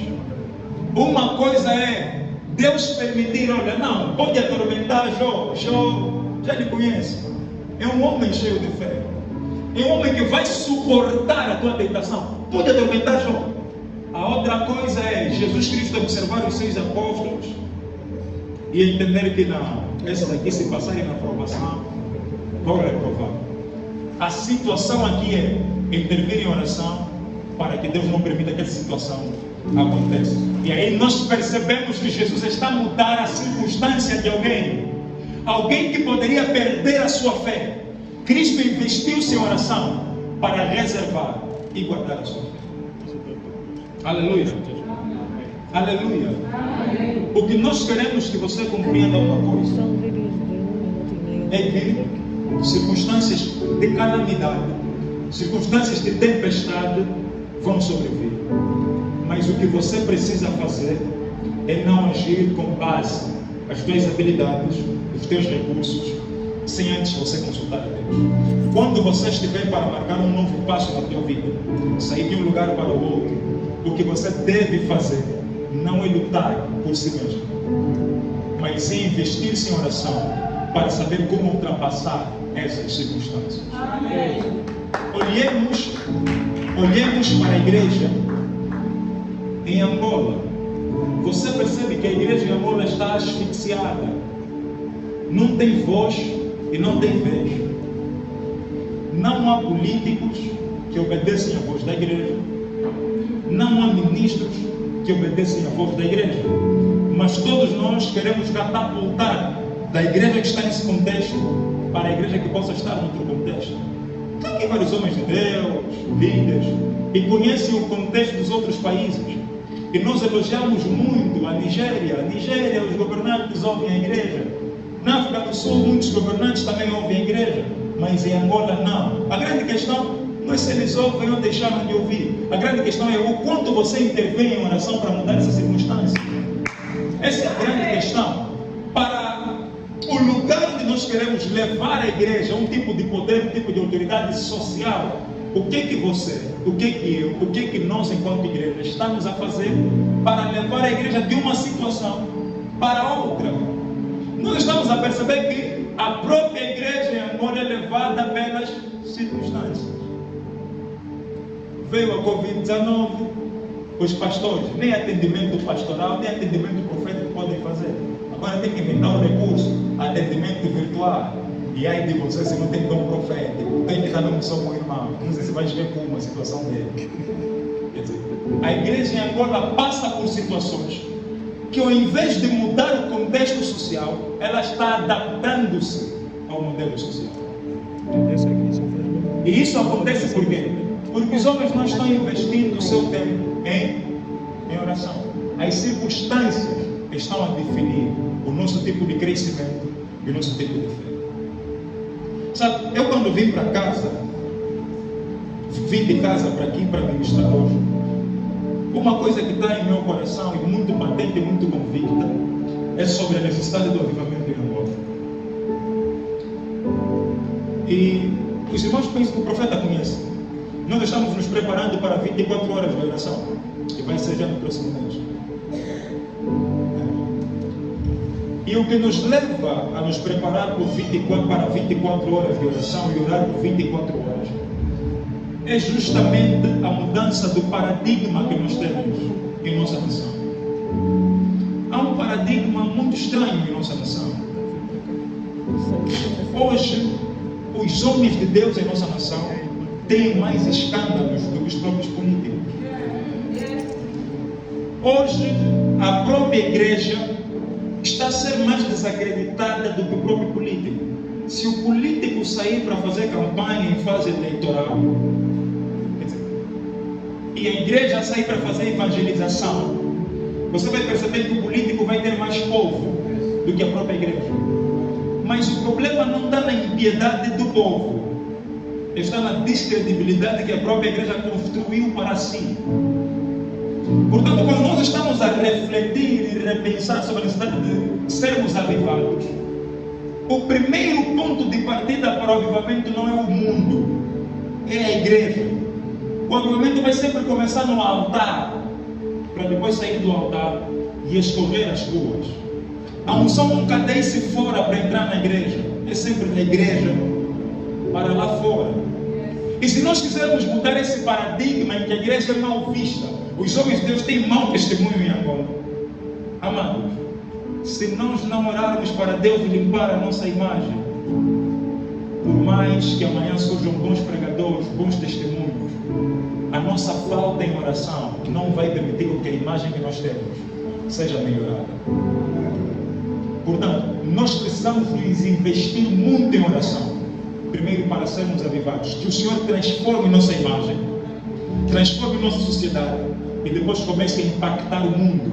Uma coisa é Deus permitir, olha, não, pode atormentar Jó. Jó já lhe conhece. É um homem cheio de fé. É um homem que vai suportar a tua tentação. Pode atormentar Jó. A outra coisa é Jesus Cristo observar os seus apóstolos e entender que não, esses aqui se passarem na provação, vão reprovar. A situação aqui é intervir em oração para que Deus não permita que essa situação aconteça. E aí nós percebemos que Jesus está a mudar a circunstância de alguém. Alguém que poderia perder a sua fé. Cristo investiu-se em oração para reservar e guardar a sua fé. Aleluia. Aleluia. O que nós queremos que você compreenda uma coisa é que circunstâncias de calamidade, circunstâncias de tempestade vão sobrevir. Mas o que você precisa fazer é não agir com base nas tuas habilidades, nos teus recursos, sem antes você consultar a Deus. Quando você estiver para marcar um novo passo na tua vida, sair de um lugar para o outro, o que você deve fazer não é lutar por si mesmo, mas é investir-se em oração para saber como ultrapassar essas circunstâncias. Olhemos para a igreja em Angola. Você percebe que a igreja em Angola está asfixiada. Não tem voz e não tem vez. Não há políticos que obedecem à voz da igreja. Não há ministros que obedecem à voz da igreja. Mas todos nós queremos catapultar da igreja que está nesse contexto para a igreja que possa estar em outro contexto. Tem aqui vários homens de Deus, líderes, e conhecem o contexto dos outros países. E nós elogiamos muito a Nigéria. A Nigéria, os governantes ouvem a igreja. Na África do Sul, muitos governantes também ouvem a igreja. Mas em Angola, não. A grande questão não é se eles ouvem ou deixaram de ouvir. A grande questão é o quanto você intervém em oração para mudar essa circunstância. Essa é a grande questão. Para o lugar onde nós queremos levar a igreja, um tipo de poder, um tipo de autoridade social, o que que você, o que que eu, o que que nós enquanto igreja estamos a fazer para levar a igreja de uma situação para outra? Nós estamos a perceber que a própria igreja em Angola é levada pelas circunstâncias. Veio a Covid-19, os pastores, nem atendimento pastoral, nem atendimento profético podem fazer. Agora tem que inventar um recurso, atendimento virtual. E aí de você, se não tem dom profético, tem que estar numa missão com o irmão. Não sei se vai ver como uma situação dele. Quer dizer, a igreja em Angola passa por situações que, ao invés de mudar o contexto social, ela está adaptando-se ao modelo social. E isso acontece por quê? Porque os homens não estão investindo o seu tempo em oração. As circunstâncias estão a definir o nosso tipo de crescimento e o nosso tipo de fé. Sabe, eu quando vim para casa, vim de casa para aqui para ministrar hoje, uma coisa que está em meu coração e muito patente e muito convicta é sobre a necessidade do avivamento em Angola. E os irmãos pensam que o profeta conhece. Nós estamos nos preparando para 24 horas de oração, que vai ser já no próximo mês. E o que nos leva a nos preparar para 24 horas de oração e orar por 24 horas é justamente a mudança do paradigma que nós temos em nossa nação. Há um paradigma muito estranho em nossa nação. Hoje, os homens de Deus em nossa nação têm mais escândalos do que os próprios políticos. Hoje, a própria igreja está a ser mais desacreditada do que o próprio político. Se o político sair para fazer campanha em fase eleitoral, e a igreja sair para fazer evangelização, você vai perceber que o político vai ter mais povo do que a própria igreja. Mas o problema não está na impiedade do povo, está na descredibilidade que a própria igreja construiu para si. Portanto, quando nós estamos a refletir e repensar sobre a necessidade de sermos avivados, o primeiro ponto de partida para o avivamento não é o mundo, é a igreja. O avivamento vai sempre começar no altar, para depois sair do altar e escorrer as ruas. A unção nunca desce fora para entrar na igreja, é sempre da igreja para lá fora. E se nós quisermos mudar esse paradigma em que a igreja é mal vista, os homens de Deus têm mau testemunho em Angola. Amados, se nós não orarmos para Deus limpar a nossa imagem, por mais que amanhã surjam bons pregadores, bons testemunhos, a nossa falta em oração não vai permitir que a imagem que nós temos seja melhorada. Portanto, nós precisamos nos investir muito em oração. Primeiro, para sermos avivados, que o Senhor transforme nossa imagem, transforme nossa sociedade e depois comece a impactar o mundo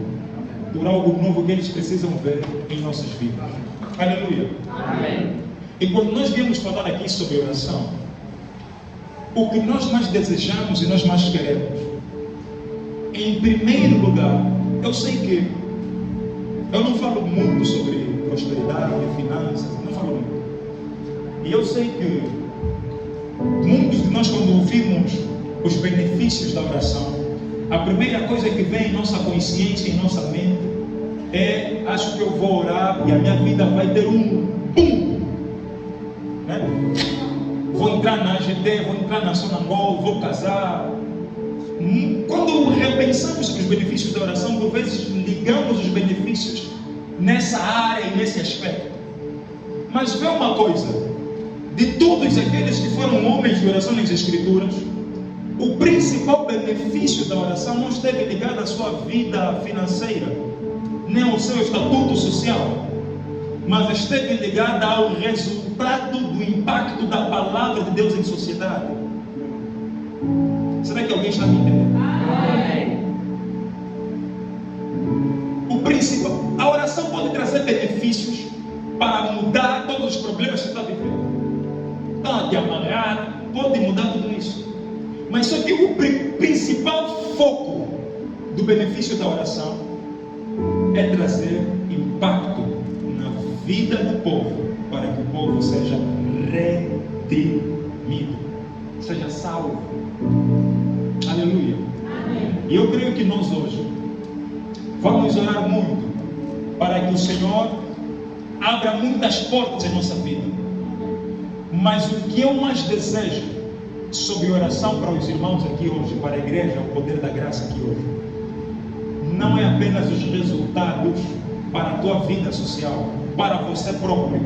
por algo novo que eles precisam ver em nossas vidas. Aleluia. Amém. E quando nós viemos falar aqui sobre oração, o que nós mais desejamos e nós mais queremos, em primeiro lugar, eu sei que eu não falo muito sobre prosperidade, finanças, não falo muito. E eu sei que muitos de nós, quando ouvimos os benefícios da oração, a primeira coisa que vem em nossa consciência, em nossa mente, é: acho que eu vou orar e a minha vida vai ter um boom, né? Vou entrar na AGD, vou entrar na Sonangol, vou casar. Quando repensamos sobre os benefícios da oração, por vezes ligamos os benefícios nessa área e nesse aspecto. Mas vê uma coisa: de todos aqueles que foram homens de oração nas Escrituras, o principal benefício da oração não esteve ligado à sua vida financeira, nem ao seu estatuto social, mas esteve ligada ao resultado do impacto da palavra de Deus em sociedade. Será que alguém está me entendendo? Amém. O principal, a oração pode trazer benefícios para mudar todos os problemas que você está vivendo. Está te amarrado, pode mudar tudo isso. Mas só que o principal foco do benefício da oração é trazer impacto na vida do povo, para que o povo seja redimido, seja salvo. Aleluia. Amém. E eu creio que nós hoje vamos orar muito para que o Senhor abra muitas portas em nossa vida. Mas o que eu mais desejo sobre oração para os irmãos aqui hoje, para a igreja, o poder da graça aqui hoje, não é apenas os resultados para a tua vida social, para você próprio,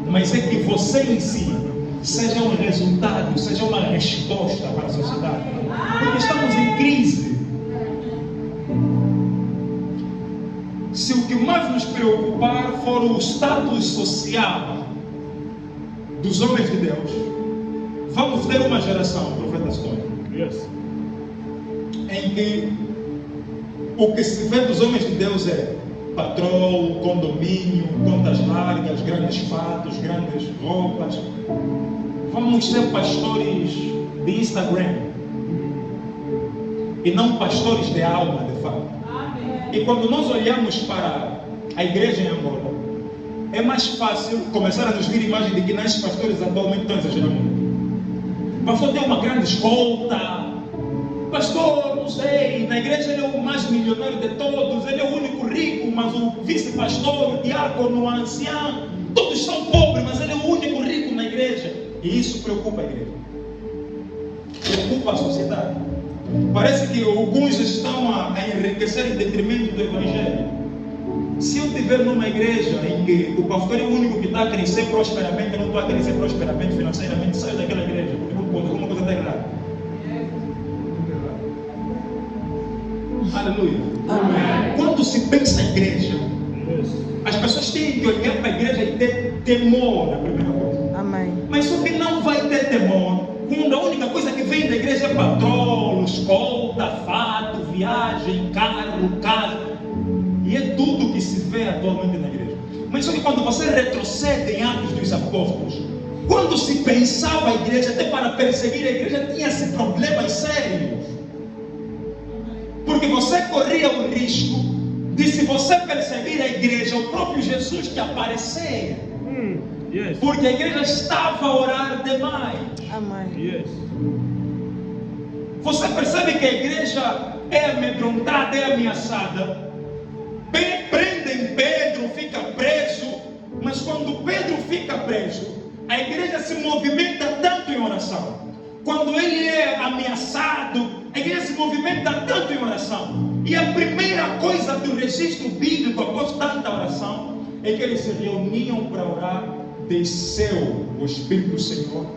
mas é que você em si seja um resultado, seja uma resposta para a sociedade. Porque estamos em crise. Se o que mais nos preocupar for o status social dos homens de Deus, vamos ter uma geração, profeta Stone, em que o que se vê dos homens de Deus é patrão, condomínio, contas largas, grandes fatos, grandes roupas. Vamos ser pastores de Instagram e não pastores de alma, de fato. E quando nós olhamos para a igreja em Angola, é mais fácil começar a nos vir a imagem de que nós pastores atualmente estão exagerando. O pastor tem uma grande escolta. Pastor, não sei, na igreja ele é o mais milionário de todos, ele é o único rico, mas o vice-pastor, o diácono, o ancião, todos são pobres, mas ele é o único rico na igreja. E isso preocupa a igreja, preocupa a sociedade. Parece que alguns estão a enriquecer em detrimento do evangelho. Se eu estiver numa igreja em que o pastor é o único que está a crescer prosperamente, eu não estou a crescer prosperamente financeiramente, saio daquela igreja, porque não pode, alguma coisa está errada. Aleluia. Amém. Quando se pensa em igreja, as pessoas têm que olhar para a igreja e ter temor, a primeira coisa. Amém. Mas só que não vai ter temor quando a única coisa que vem da igreja é patrão, escolta, fato, viagem, carro, casa. E é tudo que se vê atualmente na igreja. Mas só que quando você retrocede em Atos dos Apóstolos, quando se pensava a igreja, até para perseguir a igreja, tinha-se problemas sérios. Porque você corria o risco de, se você perseguir a igreja, o próprio Jesus te aparecer. Yes. Porque a igreja estava a orar demais. Amém. Yes. Você percebe que a igreja é amedrontada, é ameaçada. Prendem Pedro, fica preso. Mas quando Pedro fica preso, a igreja se movimenta tanto em oração. Quando ele é ameaçado, a igreja se movimenta tanto em oração. E a primeira coisa do registro bíblico após tanta oração é que eles se reuniam para orar. Desceu o Espírito do Senhor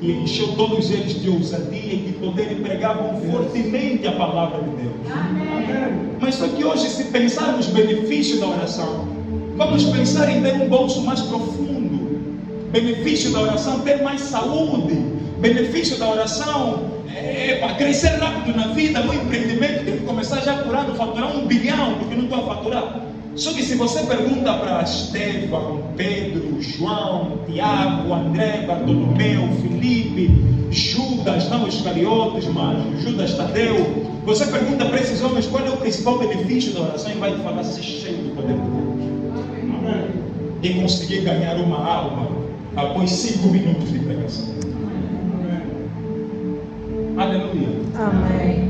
e encheu todos eles de ousadia e de poder, e pregavam fortemente a palavra de Deus. Amém. Mas só que hoje, se pensarmos benefício da oração, vamos pensar em ter um bolso mais profundo. Benefício da oração, ter mais saúde. Benefício da oração para crescer rápido na vida, no empreendimento, tem que começar já por ano, faturar 1 bilhão, porque não estou a faturar. Só que se você pergunta para Estevão, Pedro, João, Tiago, André, Bartolomeu, Filipe, Judas, não Iscariotes, mas Judas Tadeu, você pergunta para esses homens qual é o principal benefício da oração, e vai te falar: ser cheio do poder de Deus. Amém. E conseguir ganhar uma alma após 5 minutos de pregação. Aleluia. Amém.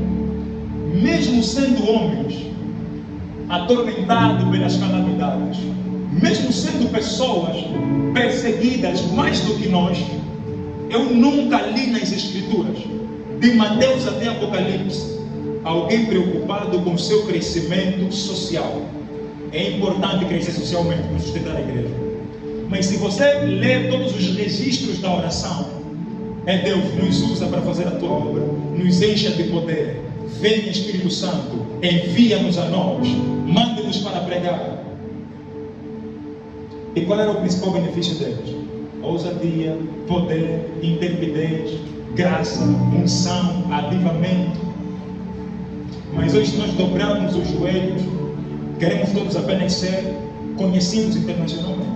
Mesmo sendo homens atormentados pelas calamidades, mesmo sendo pessoas perseguidas mais do que nós, eu nunca li nas Escrituras, de Mateus até Apocalipse, alguém preocupado com seu crescimento social. É importante crescer socialmente para sustentar a igreja. Mas se você ler todos os registros da oração, Deus nos usa para fazer a tua obra, nos encha de poder. Vem Espírito Santo, envia-nos a nós, manda-nos para pregar. E qual era o principal benefício deles? Ousadia, poder, intrepidez, graça, unção, avivamento. Mas hoje nós dobramos os joelhos, queremos todos apenas ser conhecidos internacionalmente.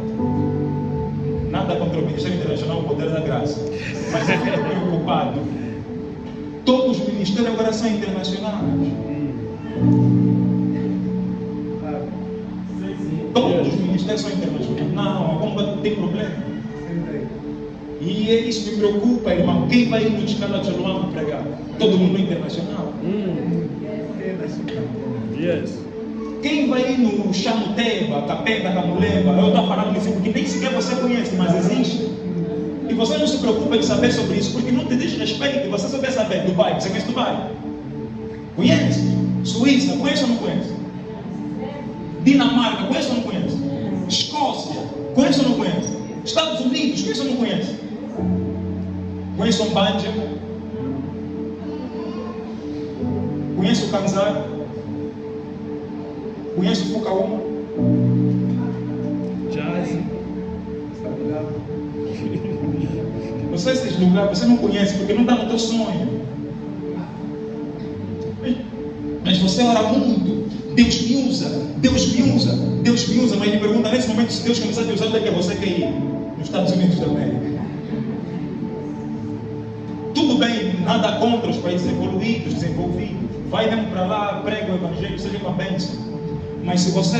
Nada contra o Ministério Internacional, o poder da graça. Mas eu fico preocupado. Todos os ministérios agora são internacionais. Todos os ministérios são internacionais. Não, a bomba tem problema. E isso me preocupa, irmão. Quem vai no Descala de Jerusalém pregar? Todo mundo internacional. Yes. Quem vai no Chamuteba, Capeta, Camuleba? Eu estou falando disso porque nem sequer você conhece, mas existe. E você não se preocupa em saber sobre isso, porque não te diz respeito. Você só quer saber Dubai. Você conhece Dubai? Conhece? Suíça, conhece ou não conhece? Dinamarca, conhece ou não conhece? Escócia, conhece ou não conhece? Estados Unidos, conhece ou não conhece? Conhece o Banja? Conhece o Kanzai? Conhece o Fukauma? Jazz. Você esses lugares, você não conhece porque não está no teu sonho. Mas você ora muito. Deus me usa, Deus me usa, Deus me usa. Mas ele pergunta nesse momento, se Deus começar a te usar, onde é que você quer ir? Nos Estados Unidos da América. Tudo bem, nada contra os países evoluídos, desenvolvidos. Vai mesmo para lá, prega o evangelho, seja uma bênção. Mas se você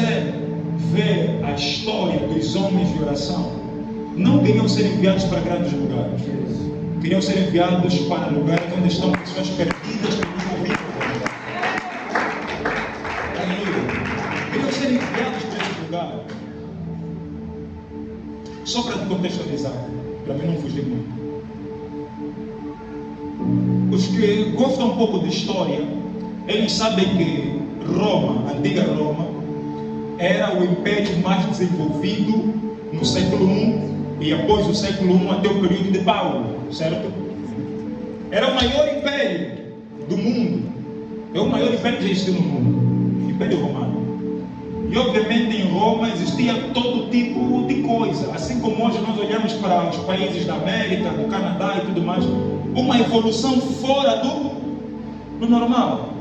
vê a história dos homens de oração, não queriam ser enviados para grandes lugares. Queriam ser enviados para lugares onde estão pessoas perdidas que não ouviram. Queriam ser enviados para esse lugar. Só para te contextualizar, para mim não fugir muito. Os que gostam um pouco de história, eles sabem que Roma, a antiga Roma, era o império mais desenvolvido no século I e após o século I até o período de Paulo, certo? Era o maior império do mundo. É o maior império que existiu no mundo, o Império Romano. E obviamente em Roma existia todo tipo de coisa. Assim como hoje nós olhamos para os países da América, do Canadá e tudo mais, uma evolução fora do normal.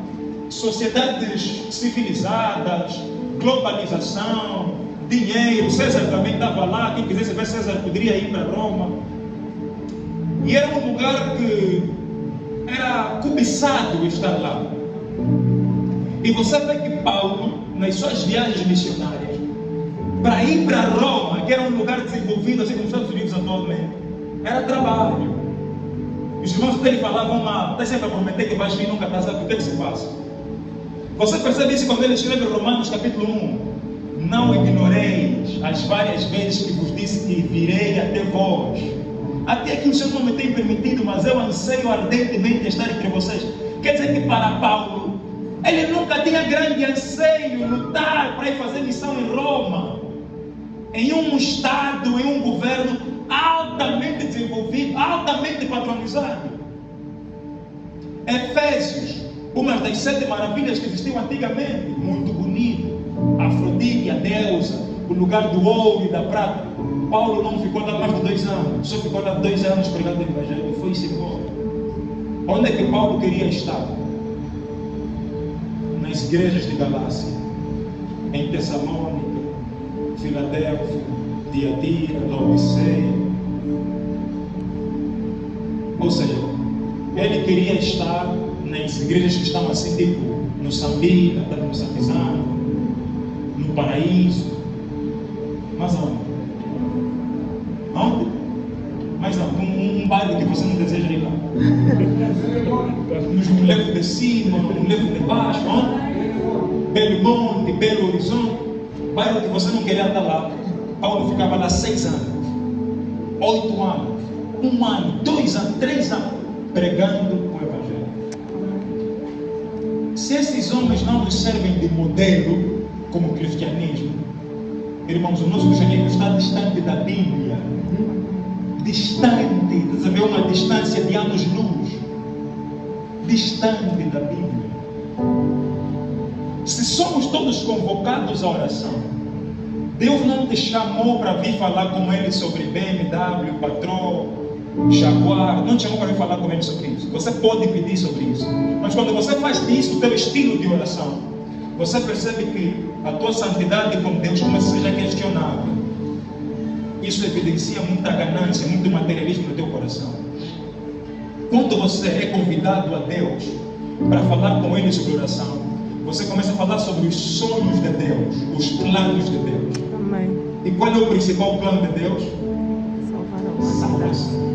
Sociedades civilizadas, globalização, dinheiro. César também estava lá. Quem quisesse ver César poderia ir para Roma. E era um lugar que era cobiçado estar lá. E você vê que Paulo, nas suas viagens missionárias, para ir para Roma, que era um lugar desenvolvido, assim como os Estados Unidos atualmente, era trabalho. Os irmãos dele falavam lá, está sempre a prometer que vais vir, nunca está, sabe o que se passa. Você percebe isso quando ele escreve Romanos capítulo 1. Não ignoreis as várias vezes que vos disse que virei até vós. Até aqui o Senhor não me tem permitido, mas eu anseio ardentemente estar entre vocês. Quer dizer que para Paulo, ele nunca tinha grande anseio lutar para ir fazer missão em Roma, em um estado, em um governo altamente desenvolvido, altamente padronizado. Efésios, uma das 7 maravilhas que existiam antigamente, muito bonito. Afrodite, a deusa, o lugar do ouro e da prata. Paulo não ficou lá mais de 2 anos, só ficou lá 2 anos pregando o Evangelho e foi-se embora. Onde é que Paulo queria estar? Nas igrejas de Galácia, em Tessalônica, Filadélfia, Tiatira, Laodiceia. Ou seja, ele queria estar nas igrejas que estão assim, tipo no Sambi, no Santizano, no Paraíso. Mas onde? Onde? Mas um bairro que você não deseja ir lá. Nos Mulevos de cima, no Mulevo de baixo, onde? Belo Monte, Belo Horizonte, bairro que você não queria estar lá. Paulo ficava lá 6 anos, 8 anos, 1 ano, 2 anos, 3 anos, pregando o Evangelho. Se esses homens não nos servem de modelo, como o cristianismo, irmãos, o nosso cristianismo está distante da Bíblia. Distante, você vê uma distância de anos-luz. Distante da Bíblia. Se somos todos convocados à oração, Deus não te chamou para vir falar com Ele sobre BMW, Patrol, Jaguar. Não te chamou para vir falar com Ele sobre isso. Você pode pedir sobre isso. Mas quando você faz disso o teu estilo de oração, você percebe que a tua santidade com Deus começa a ser questionável. Isso evidencia muita ganância, muito materialismo no teu coração. Quando você é convidado a Deus para falar com Ele sobre oração, você começa a falar sobre os sonhos de Deus, os planos de Deus. Amém. E qual é o principal plano de Deus? Salvação.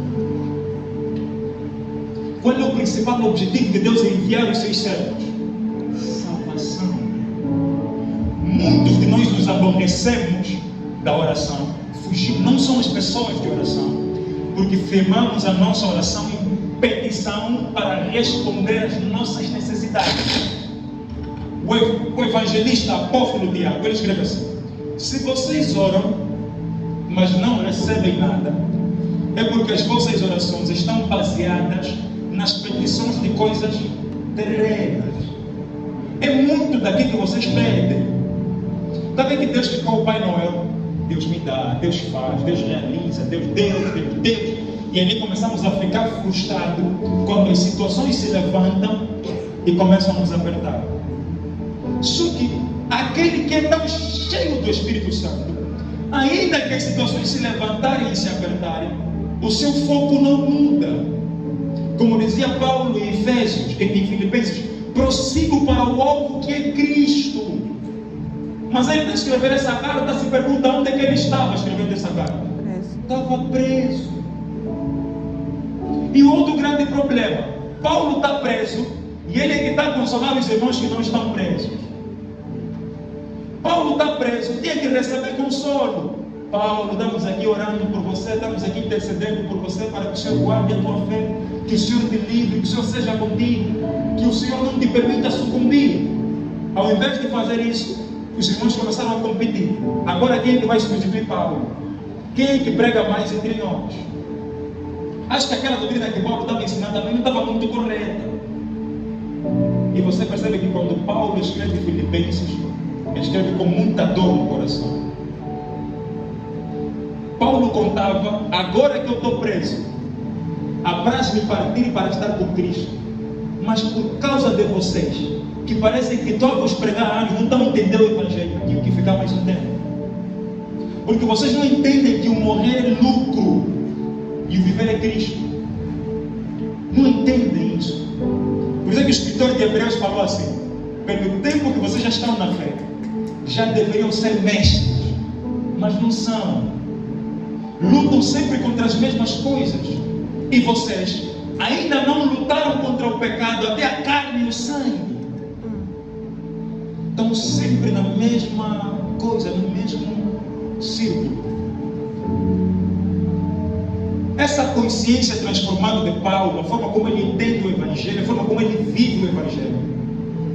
Qual é o principal objetivo de Deus em enviar os seus servos? Salvação. Muitos de nós nos aborrecemos da oração. Fugimos, não somos pessoas de oração, porque firmamos a nossa oração em petição para responder às nossas necessidades. O evangelista apóstolo Tiago, ele escreve assim: se vocês oram, mas não recebem nada, é porque as vossas orações estão baseadas nas petições de coisas terrenas. É muito daquilo que vocês pedem. Está vendo que Deus ficou o Pai Noel? Deus me dá, Deus faz, Deus realiza, Deus. E ali começamos a ficar frustrados quando as situações se levantam e começam a nos apertar. Só que aquele que é tão cheio do Espírito Santo, ainda que as situações se levantarem e se apertarem, o seu foco não muda. Como dizia Paulo em Efésios, em Filipenses, prossigo para o alvo que é Cristo. Mas ele, para escrever essa carta, se pergunta onde é que ele estava escrevendo essa carta. Estava preso. E outro grande problema, Paulo está preso e ele é que está consolando os irmãos que não estão presos. Paulo está preso, tinha que receber consolo. Paulo, estamos aqui orando por você, estamos aqui intercedendo por você para que o Senhor guarde a tua fé, que o Senhor te livre, que o Senhor seja contigo, que o Senhor não te permita sucumbir. Ao invés de fazer isso, os irmãos começaram a competir. Agora quem é que vai substituir Paulo? Quem é que prega mais entre nós? Acho que aquela doutrina que Paulo estava ensinando também não estava muito correta. E você percebe que quando Paulo escreve Filipenses, ele escreve com muita dor no coração. Paulo contava: agora que eu estou preso, apraz-me partir para estar com Cristo, mas por causa de vocês, que parecem que estou a vos pregar anos, não estão entendendo o Evangelho, tinham que ficar mais um tempo. Porque vocês não entendem que o morrer é lucro e o viver é Cristo. Não entendem isso. Por isso é que o escritor de Hebreus falou assim: pelo tempo que vocês já estão na fé, já deveriam ser mestres, mas não são. Lutam sempre contra as mesmas coisas. E vocês ainda não lutaram contra o pecado, até a carne e o sangue. Estão sempre na mesma coisa, no mesmo círculo. Essa consciência transformada de Paulo, a forma como ele entende o Evangelho, a forma como ele vive o Evangelho,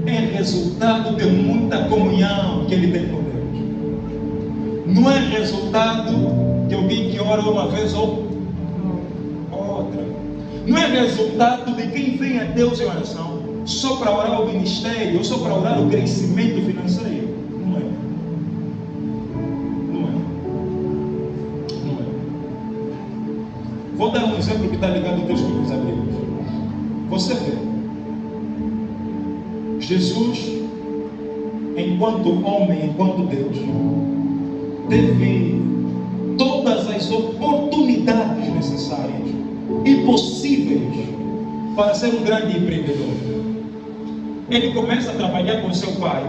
é resultado de muita comunhão que ele tem com Deus. Não é resultado de alguém que ora uma vez ou outra. Não é resultado de quem vem a Deus em oração só para orar o ministério ou só para orar o crescimento financeiro. Não é. Não é. Não é. Vou dar um exemplo que está ligado ao texto que nós abrimos. Você vê, Jesus, enquanto homem, enquanto Deus, teve todas as oportunidades necessárias e possíveis para ser um grande empreendedor. Ele começa a trabalhar com seu pai,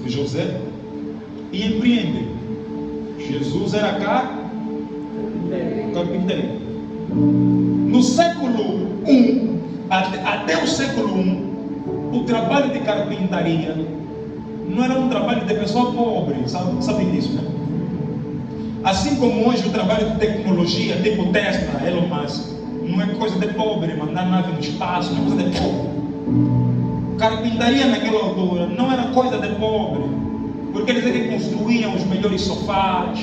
José, e empreende. Jesus era carpinteiro. No século I, até o século I, o trabalho de carpintaria não era um trabalho de pessoa pobre, sabem disso, né? Assim como hoje o trabalho de tecnologia, tipo Tesla, Elon Musk, não é coisa de pobre, mandar nave no espaço, não é coisa de pobre. Carpintaria naquela altura não era coisa de pobre, porque eles é que construíam os melhores sofás,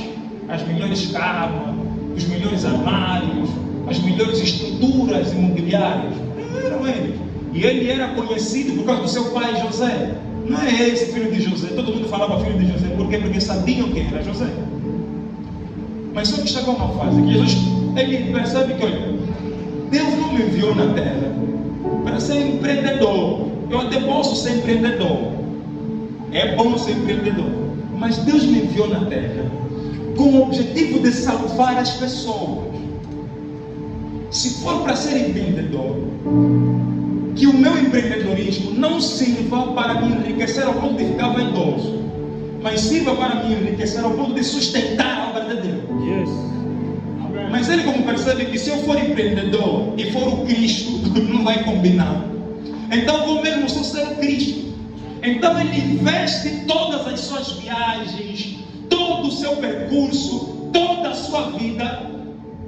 as melhores camas, os melhores armários, as melhores estruturas imobiliárias. Não eram eles. E ele era conhecido por causa do seu pai José. Não é esse filho de José. Todo mundo falava filho de José. Por quê? Porque sabiam quem era José. Mas só que chegou uma fase que Jesus, ele percebe que, olha, Deus não me enviou na terra para ser empreendedor. Eu até posso ser empreendedor. É bom ser empreendedor. Mas Deus me enviou na terra com o objetivo de salvar as pessoas. Se for para ser empreendedor, que o meu empreendedorismo não sirva para me enriquecer ao ponto de ficar vaidoso, mas sirva para me enriquecer ao ponto de sustentar a obra de Deus. Yes. Mas ele, como percebe que se eu for empreendedor e for o Cristo, não vai combinar. Então vou mesmo só ser o Cristo. Então ele investe todas as suas viagens, todo o seu percurso, toda a sua vida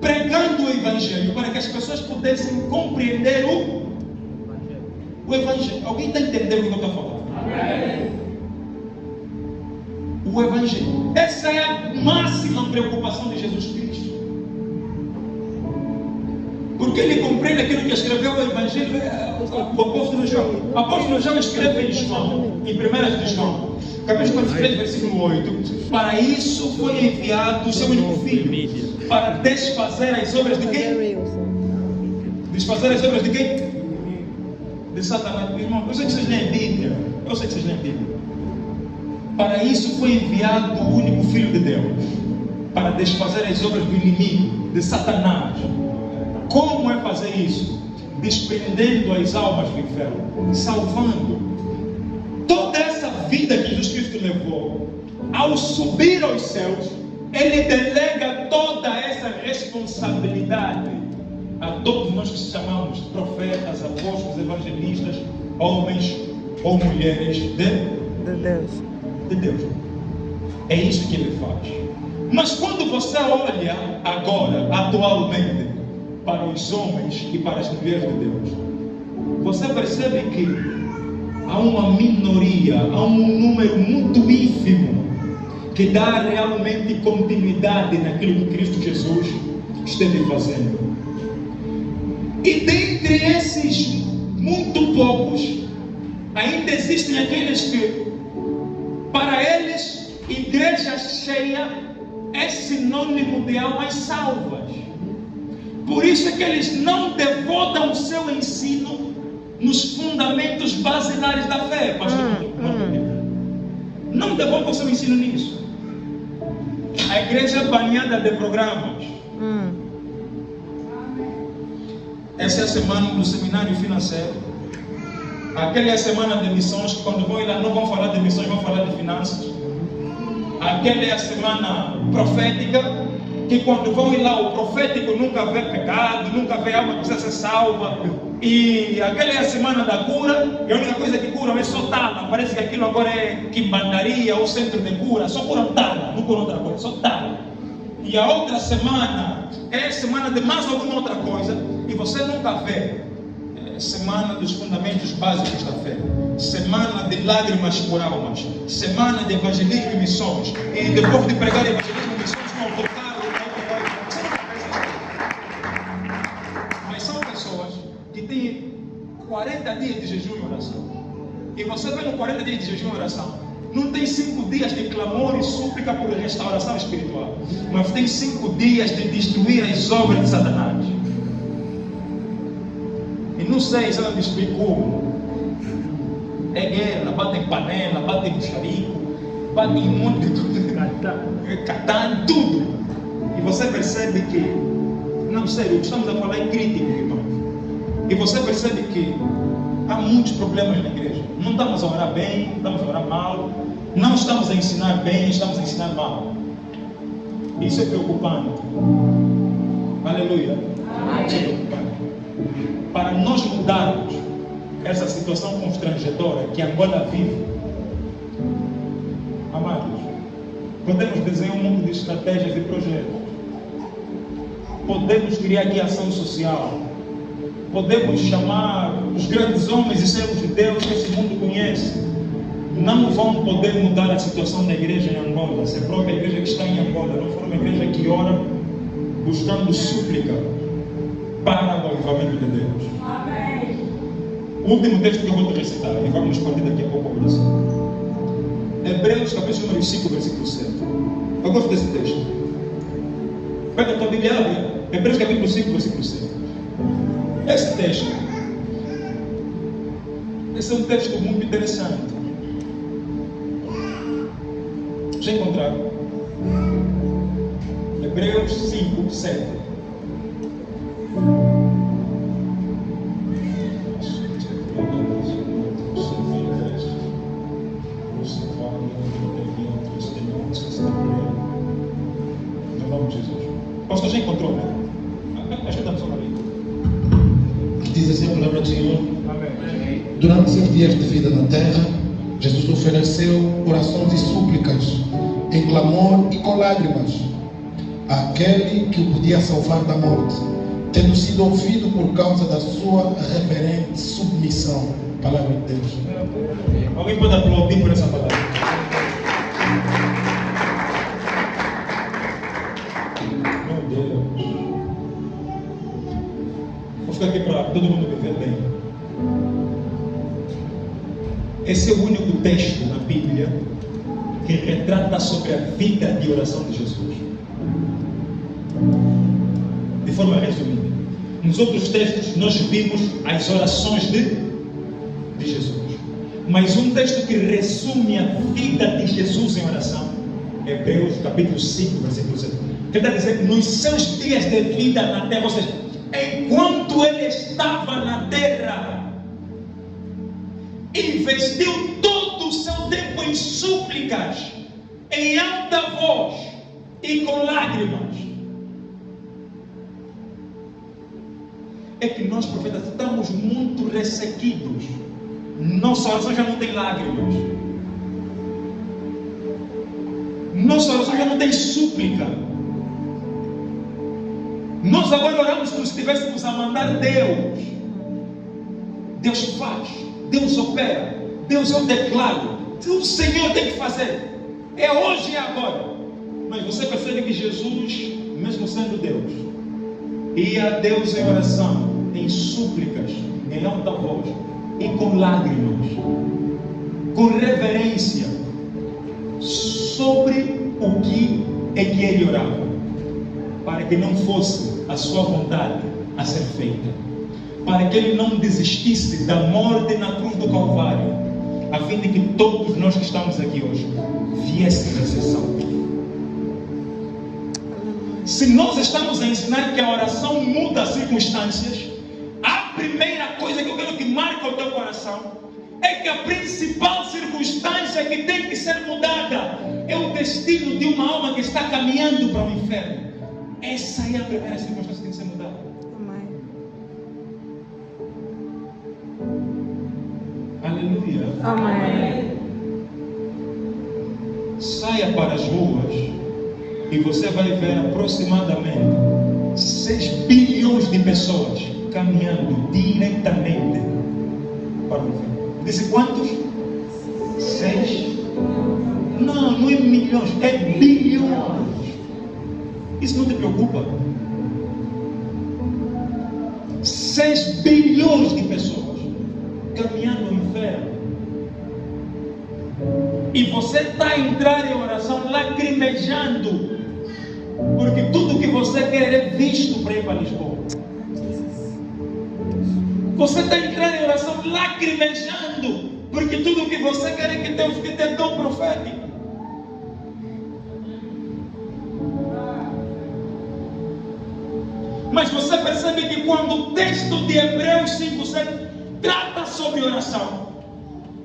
pregando o Evangelho, para que as pessoas pudessem compreender o Evangelho. Alguém está entendendo o que eu estou falando? Amém. O Evangelho. Essa é a máxima preocupação de Jesus Cristo. Porque ele compreende aquilo que escreveu o Evangelho, o apóstolo João. O apóstolo João escreve em João, em 1 de João, capítulo 3, versículo 8. Para isso foi enviado o seu único filho, para desfazer as obras de quem? Desfazer as obras de quem? De Satanás. Irmão, eu sei que vocês leem Bíblia. Eu sei que vocês leem Bíblia. Para isso foi enviado o único Filho de Deus, para desfazer as obras do inimigo, de Satanás. Como é fazer isso? Desprendendo as almas do inferno, salvando. Toda essa vida que Jesus Cristo levou, ao subir aos céus, ele delega toda essa responsabilidade a todos nós que se chamamos profetas, apóstolos, evangelistas, homens ou mulheres de Deus. De Deus. É isso que ele faz. Mas quando você olha agora, atualmente, para os homens e para as mulheres de Deus, você percebe que há uma minoria, há um número muito ínfimo que dá realmente continuidade naquilo que Cristo Jesus esteve fazendo. E dentre esses muito poucos, ainda existem aqueles que, para eles, igreja cheia é sinônimo de almas salvas. Por isso é que eles não devotam o seu ensino nos fundamentos basilares da fé, pastor. Não devotam o seu ensino nisso. A igreja é banhada de programas. Essa é a semana do seminário financeiro. Aquela é a semana de missões, que quando vão ir lá não vão falar de missões, vão falar de finanças. Aquela é a semana profética, que quando vão ir lá, o profético nunca vê pecado, nunca vê alma que precisa ser salva. E aquela é a semana da cura, e a única coisa que cura é só tala. Parece que aquilo agora é quimbandaria ou centro de cura, só curam tala, não curam outra coisa, só tala. E a outra semana é a semana de mais alguma outra coisa, e você nunca vê. Semana dos fundamentos básicos da fé, semana de lágrimas por almas, semana de evangelismo e missões, e depois de pregar evangelismo e missões vão voltar. Mas são pessoas que têm 40 dias de jejum e oração, e você vê no 40 dias de jejum e oração, não tem 5 dias de clamor e súplica por restauração espiritual, mas tem 5 dias de destruir as obras de Satanás. E não sei se ela me explicou. É guerra, bate em panela, bate em bucharico, bate em um monte de tudo. Catan, tudo. E você percebe que, não, sério, estamos a falar em crítico, irmão. E você percebe que há muitos problemas na igreja. Não estamos a orar bem, estamos a orar mal. Não estamos a ensinar bem, estamos a ensinar mal. Isso é preocupante. Aleluia. Isso é preocupante. Para nós mudarmos essa situação constrangedora que Angola vive, amados, podemos desenhar um monte de estratégias e projetos, podemos criar guiação social, podemos chamar os grandes homens e servos de Deus que esse mundo conhece. Não vão poder mudar a situação da igreja em Angola se a própria igreja que está em Angola não for uma igreja que ora buscando súplica para o avivamento de Deus. Amém. O último texto que eu vou te recitar, e vamos partir daqui a pouco ao oração. Hebreus capítulo número 5, versículo 7. Eu gosto desse texto. Pega a tua Bíblia, abre. Hebreus capítulo 5, versículo 7. Esse texto, esse é um texto muito interessante. Já encontraram? Hebreus 5, 7. No nome de Jesus. Pastor, já encontrou, né? Ajuda-me só ali. Diz assim a palavra do Senhor. Amém. Durante seus dias de vida na terra, Jesus ofereceu orações e súplicas em clamor e com lágrimas àquele que o podia salvar da morte, tendo sido ouvido por causa da sua reverente submissão. Palavra de Deus. Alguém pode aplaudir por essa palavra? Meu Deus. Vou ficar aqui para todo mundo viver bem. Esse é o único texto na Bíblia que retrata sobre a vida de oração de Jesus. De forma resumida. Nos outros textos nós vimos as orações de Jesus. Mas um texto que resume a vida de Jesus em oração, Hebreus capítulo 5, versículo 7. Que está dizendo que nos seus dias de vida na terra, ou seja, enquanto ele estava na terra, investiu todo o seu tempo em súplicas, em alta voz e com lágrimas. É que nós, profetas, estamos muito ressequidos. Nossa oração já não tem lágrimas. Nossa oração já não tem súplica. Nós agora oramos como se estivéssemos a mandar Deus. Deus faz, Deus opera, Deus eu declaro. O Senhor tem que fazer. É hoje e agora. Mas você percebe que Jesus, mesmo sendo Deus, ia a Deus em oração, em súplicas, em alta voz e com lágrimas, com reverência, sobre o que é que ele orava, para que não fosse a sua vontade a ser feita, para que ele não desistisse da morte na cruz do Calvário, a fim de que todos nós que estamos aqui hoje viéssemos a ser salvos. Se nós estamos a ensinar que a oração muda as circunstâncias, coisa que eu quero que marque o teu coração é que a principal circunstância que tem que ser mudada é o destino de uma alma que está caminhando para o inferno. Essa é a primeira circunstância que tem que ser mudada. Aleluia. Amém. Saia para as ruas e você vai ver aproximadamente 6 bilhões de pessoas caminhando diretamente para o inferno. Disse quantos? 6? Não é milhões, é bilhões. Isso não te preocupa? 6 bilhões de pessoas caminhando no inferno. E você está a entrar em oração lacrimejando, porque tudo que você quer é visto para ir para Lisboa. Você está a entrar em oração lacrimejando, porque tudo que você quer é que Deus te dê dom profético. Mas você percebe que quando o texto de Hebreus 5:7 trata sobre oração,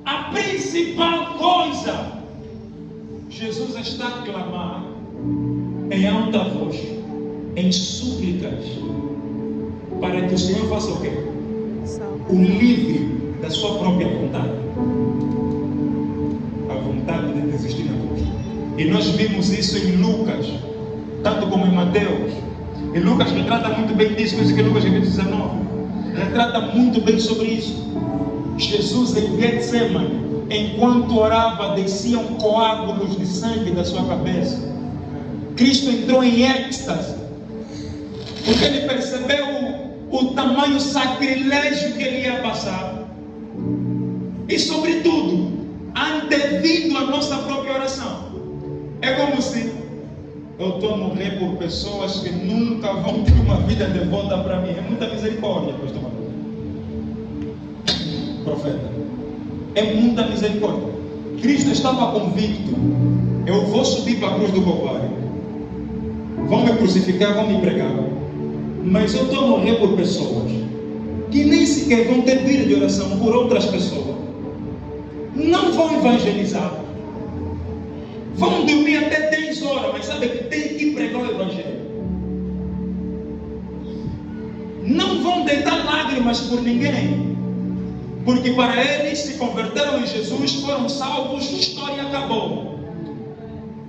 a principal coisa, Jesus está a clamar em alta voz, em súplicas, para que o Senhor faça o quê? O livre da sua própria vontade. A vontade de desistir na cruz. E nós vimos isso em Lucas, tanto como em Mateus. E Lucas retrata muito bem disso, coisa que Lucas 19 retrata muito bem sobre isso. Jesus em Getsemane, enquanto orava, desciam coágulos de sangue da sua cabeça. Cristo entrou em êxtase, porque ele percebeu o tamanho sacrilégio que ele ia passar. E sobretudo, antevindo a nossa própria oração. É como se eu estou a morrer por pessoas que nunca vão ter uma vida devota para mim. É muita misericórdia, pastor Manuel. Profeta. É muita misericórdia. Cristo estava convicto: eu vou subir para a cruz do Calvário, vão me crucificar, vão me pregar, mas eu estou a morrer por pessoas que nem sequer vão ter vida de oração por outras pessoas, não vão evangelizar, vão dormir até 10 horas, mas sabe que tem que pregar o evangelho, não vão deitar lágrimas por ninguém, porque para eles se converteram em Jesus, foram salvos, a história acabou.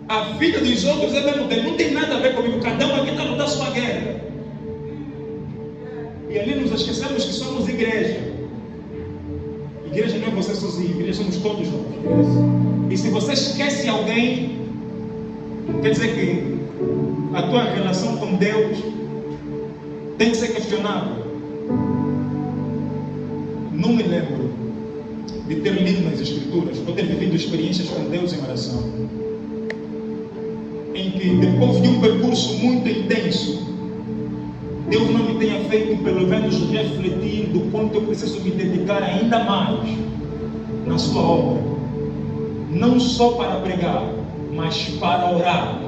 A vida dos outros não tem nada a ver comigo, cada um aqui está lutando a sua guerra. E ali nos esquecemos que somos igreja. Igreja não é você sozinho, igreja somos todos nós. E se você esquece alguém, quer dizer que a tua relação com Deus tem que ser questionável. Não me lembro de ter lido nas Escrituras, ou ter vivido experiências com Deus em oração, em que depois de um percurso muito intenso, Deus não me tenha feito pelo menos refletir do quanto eu preciso me dedicar ainda mais na sua obra, não só para pregar, mas para orar.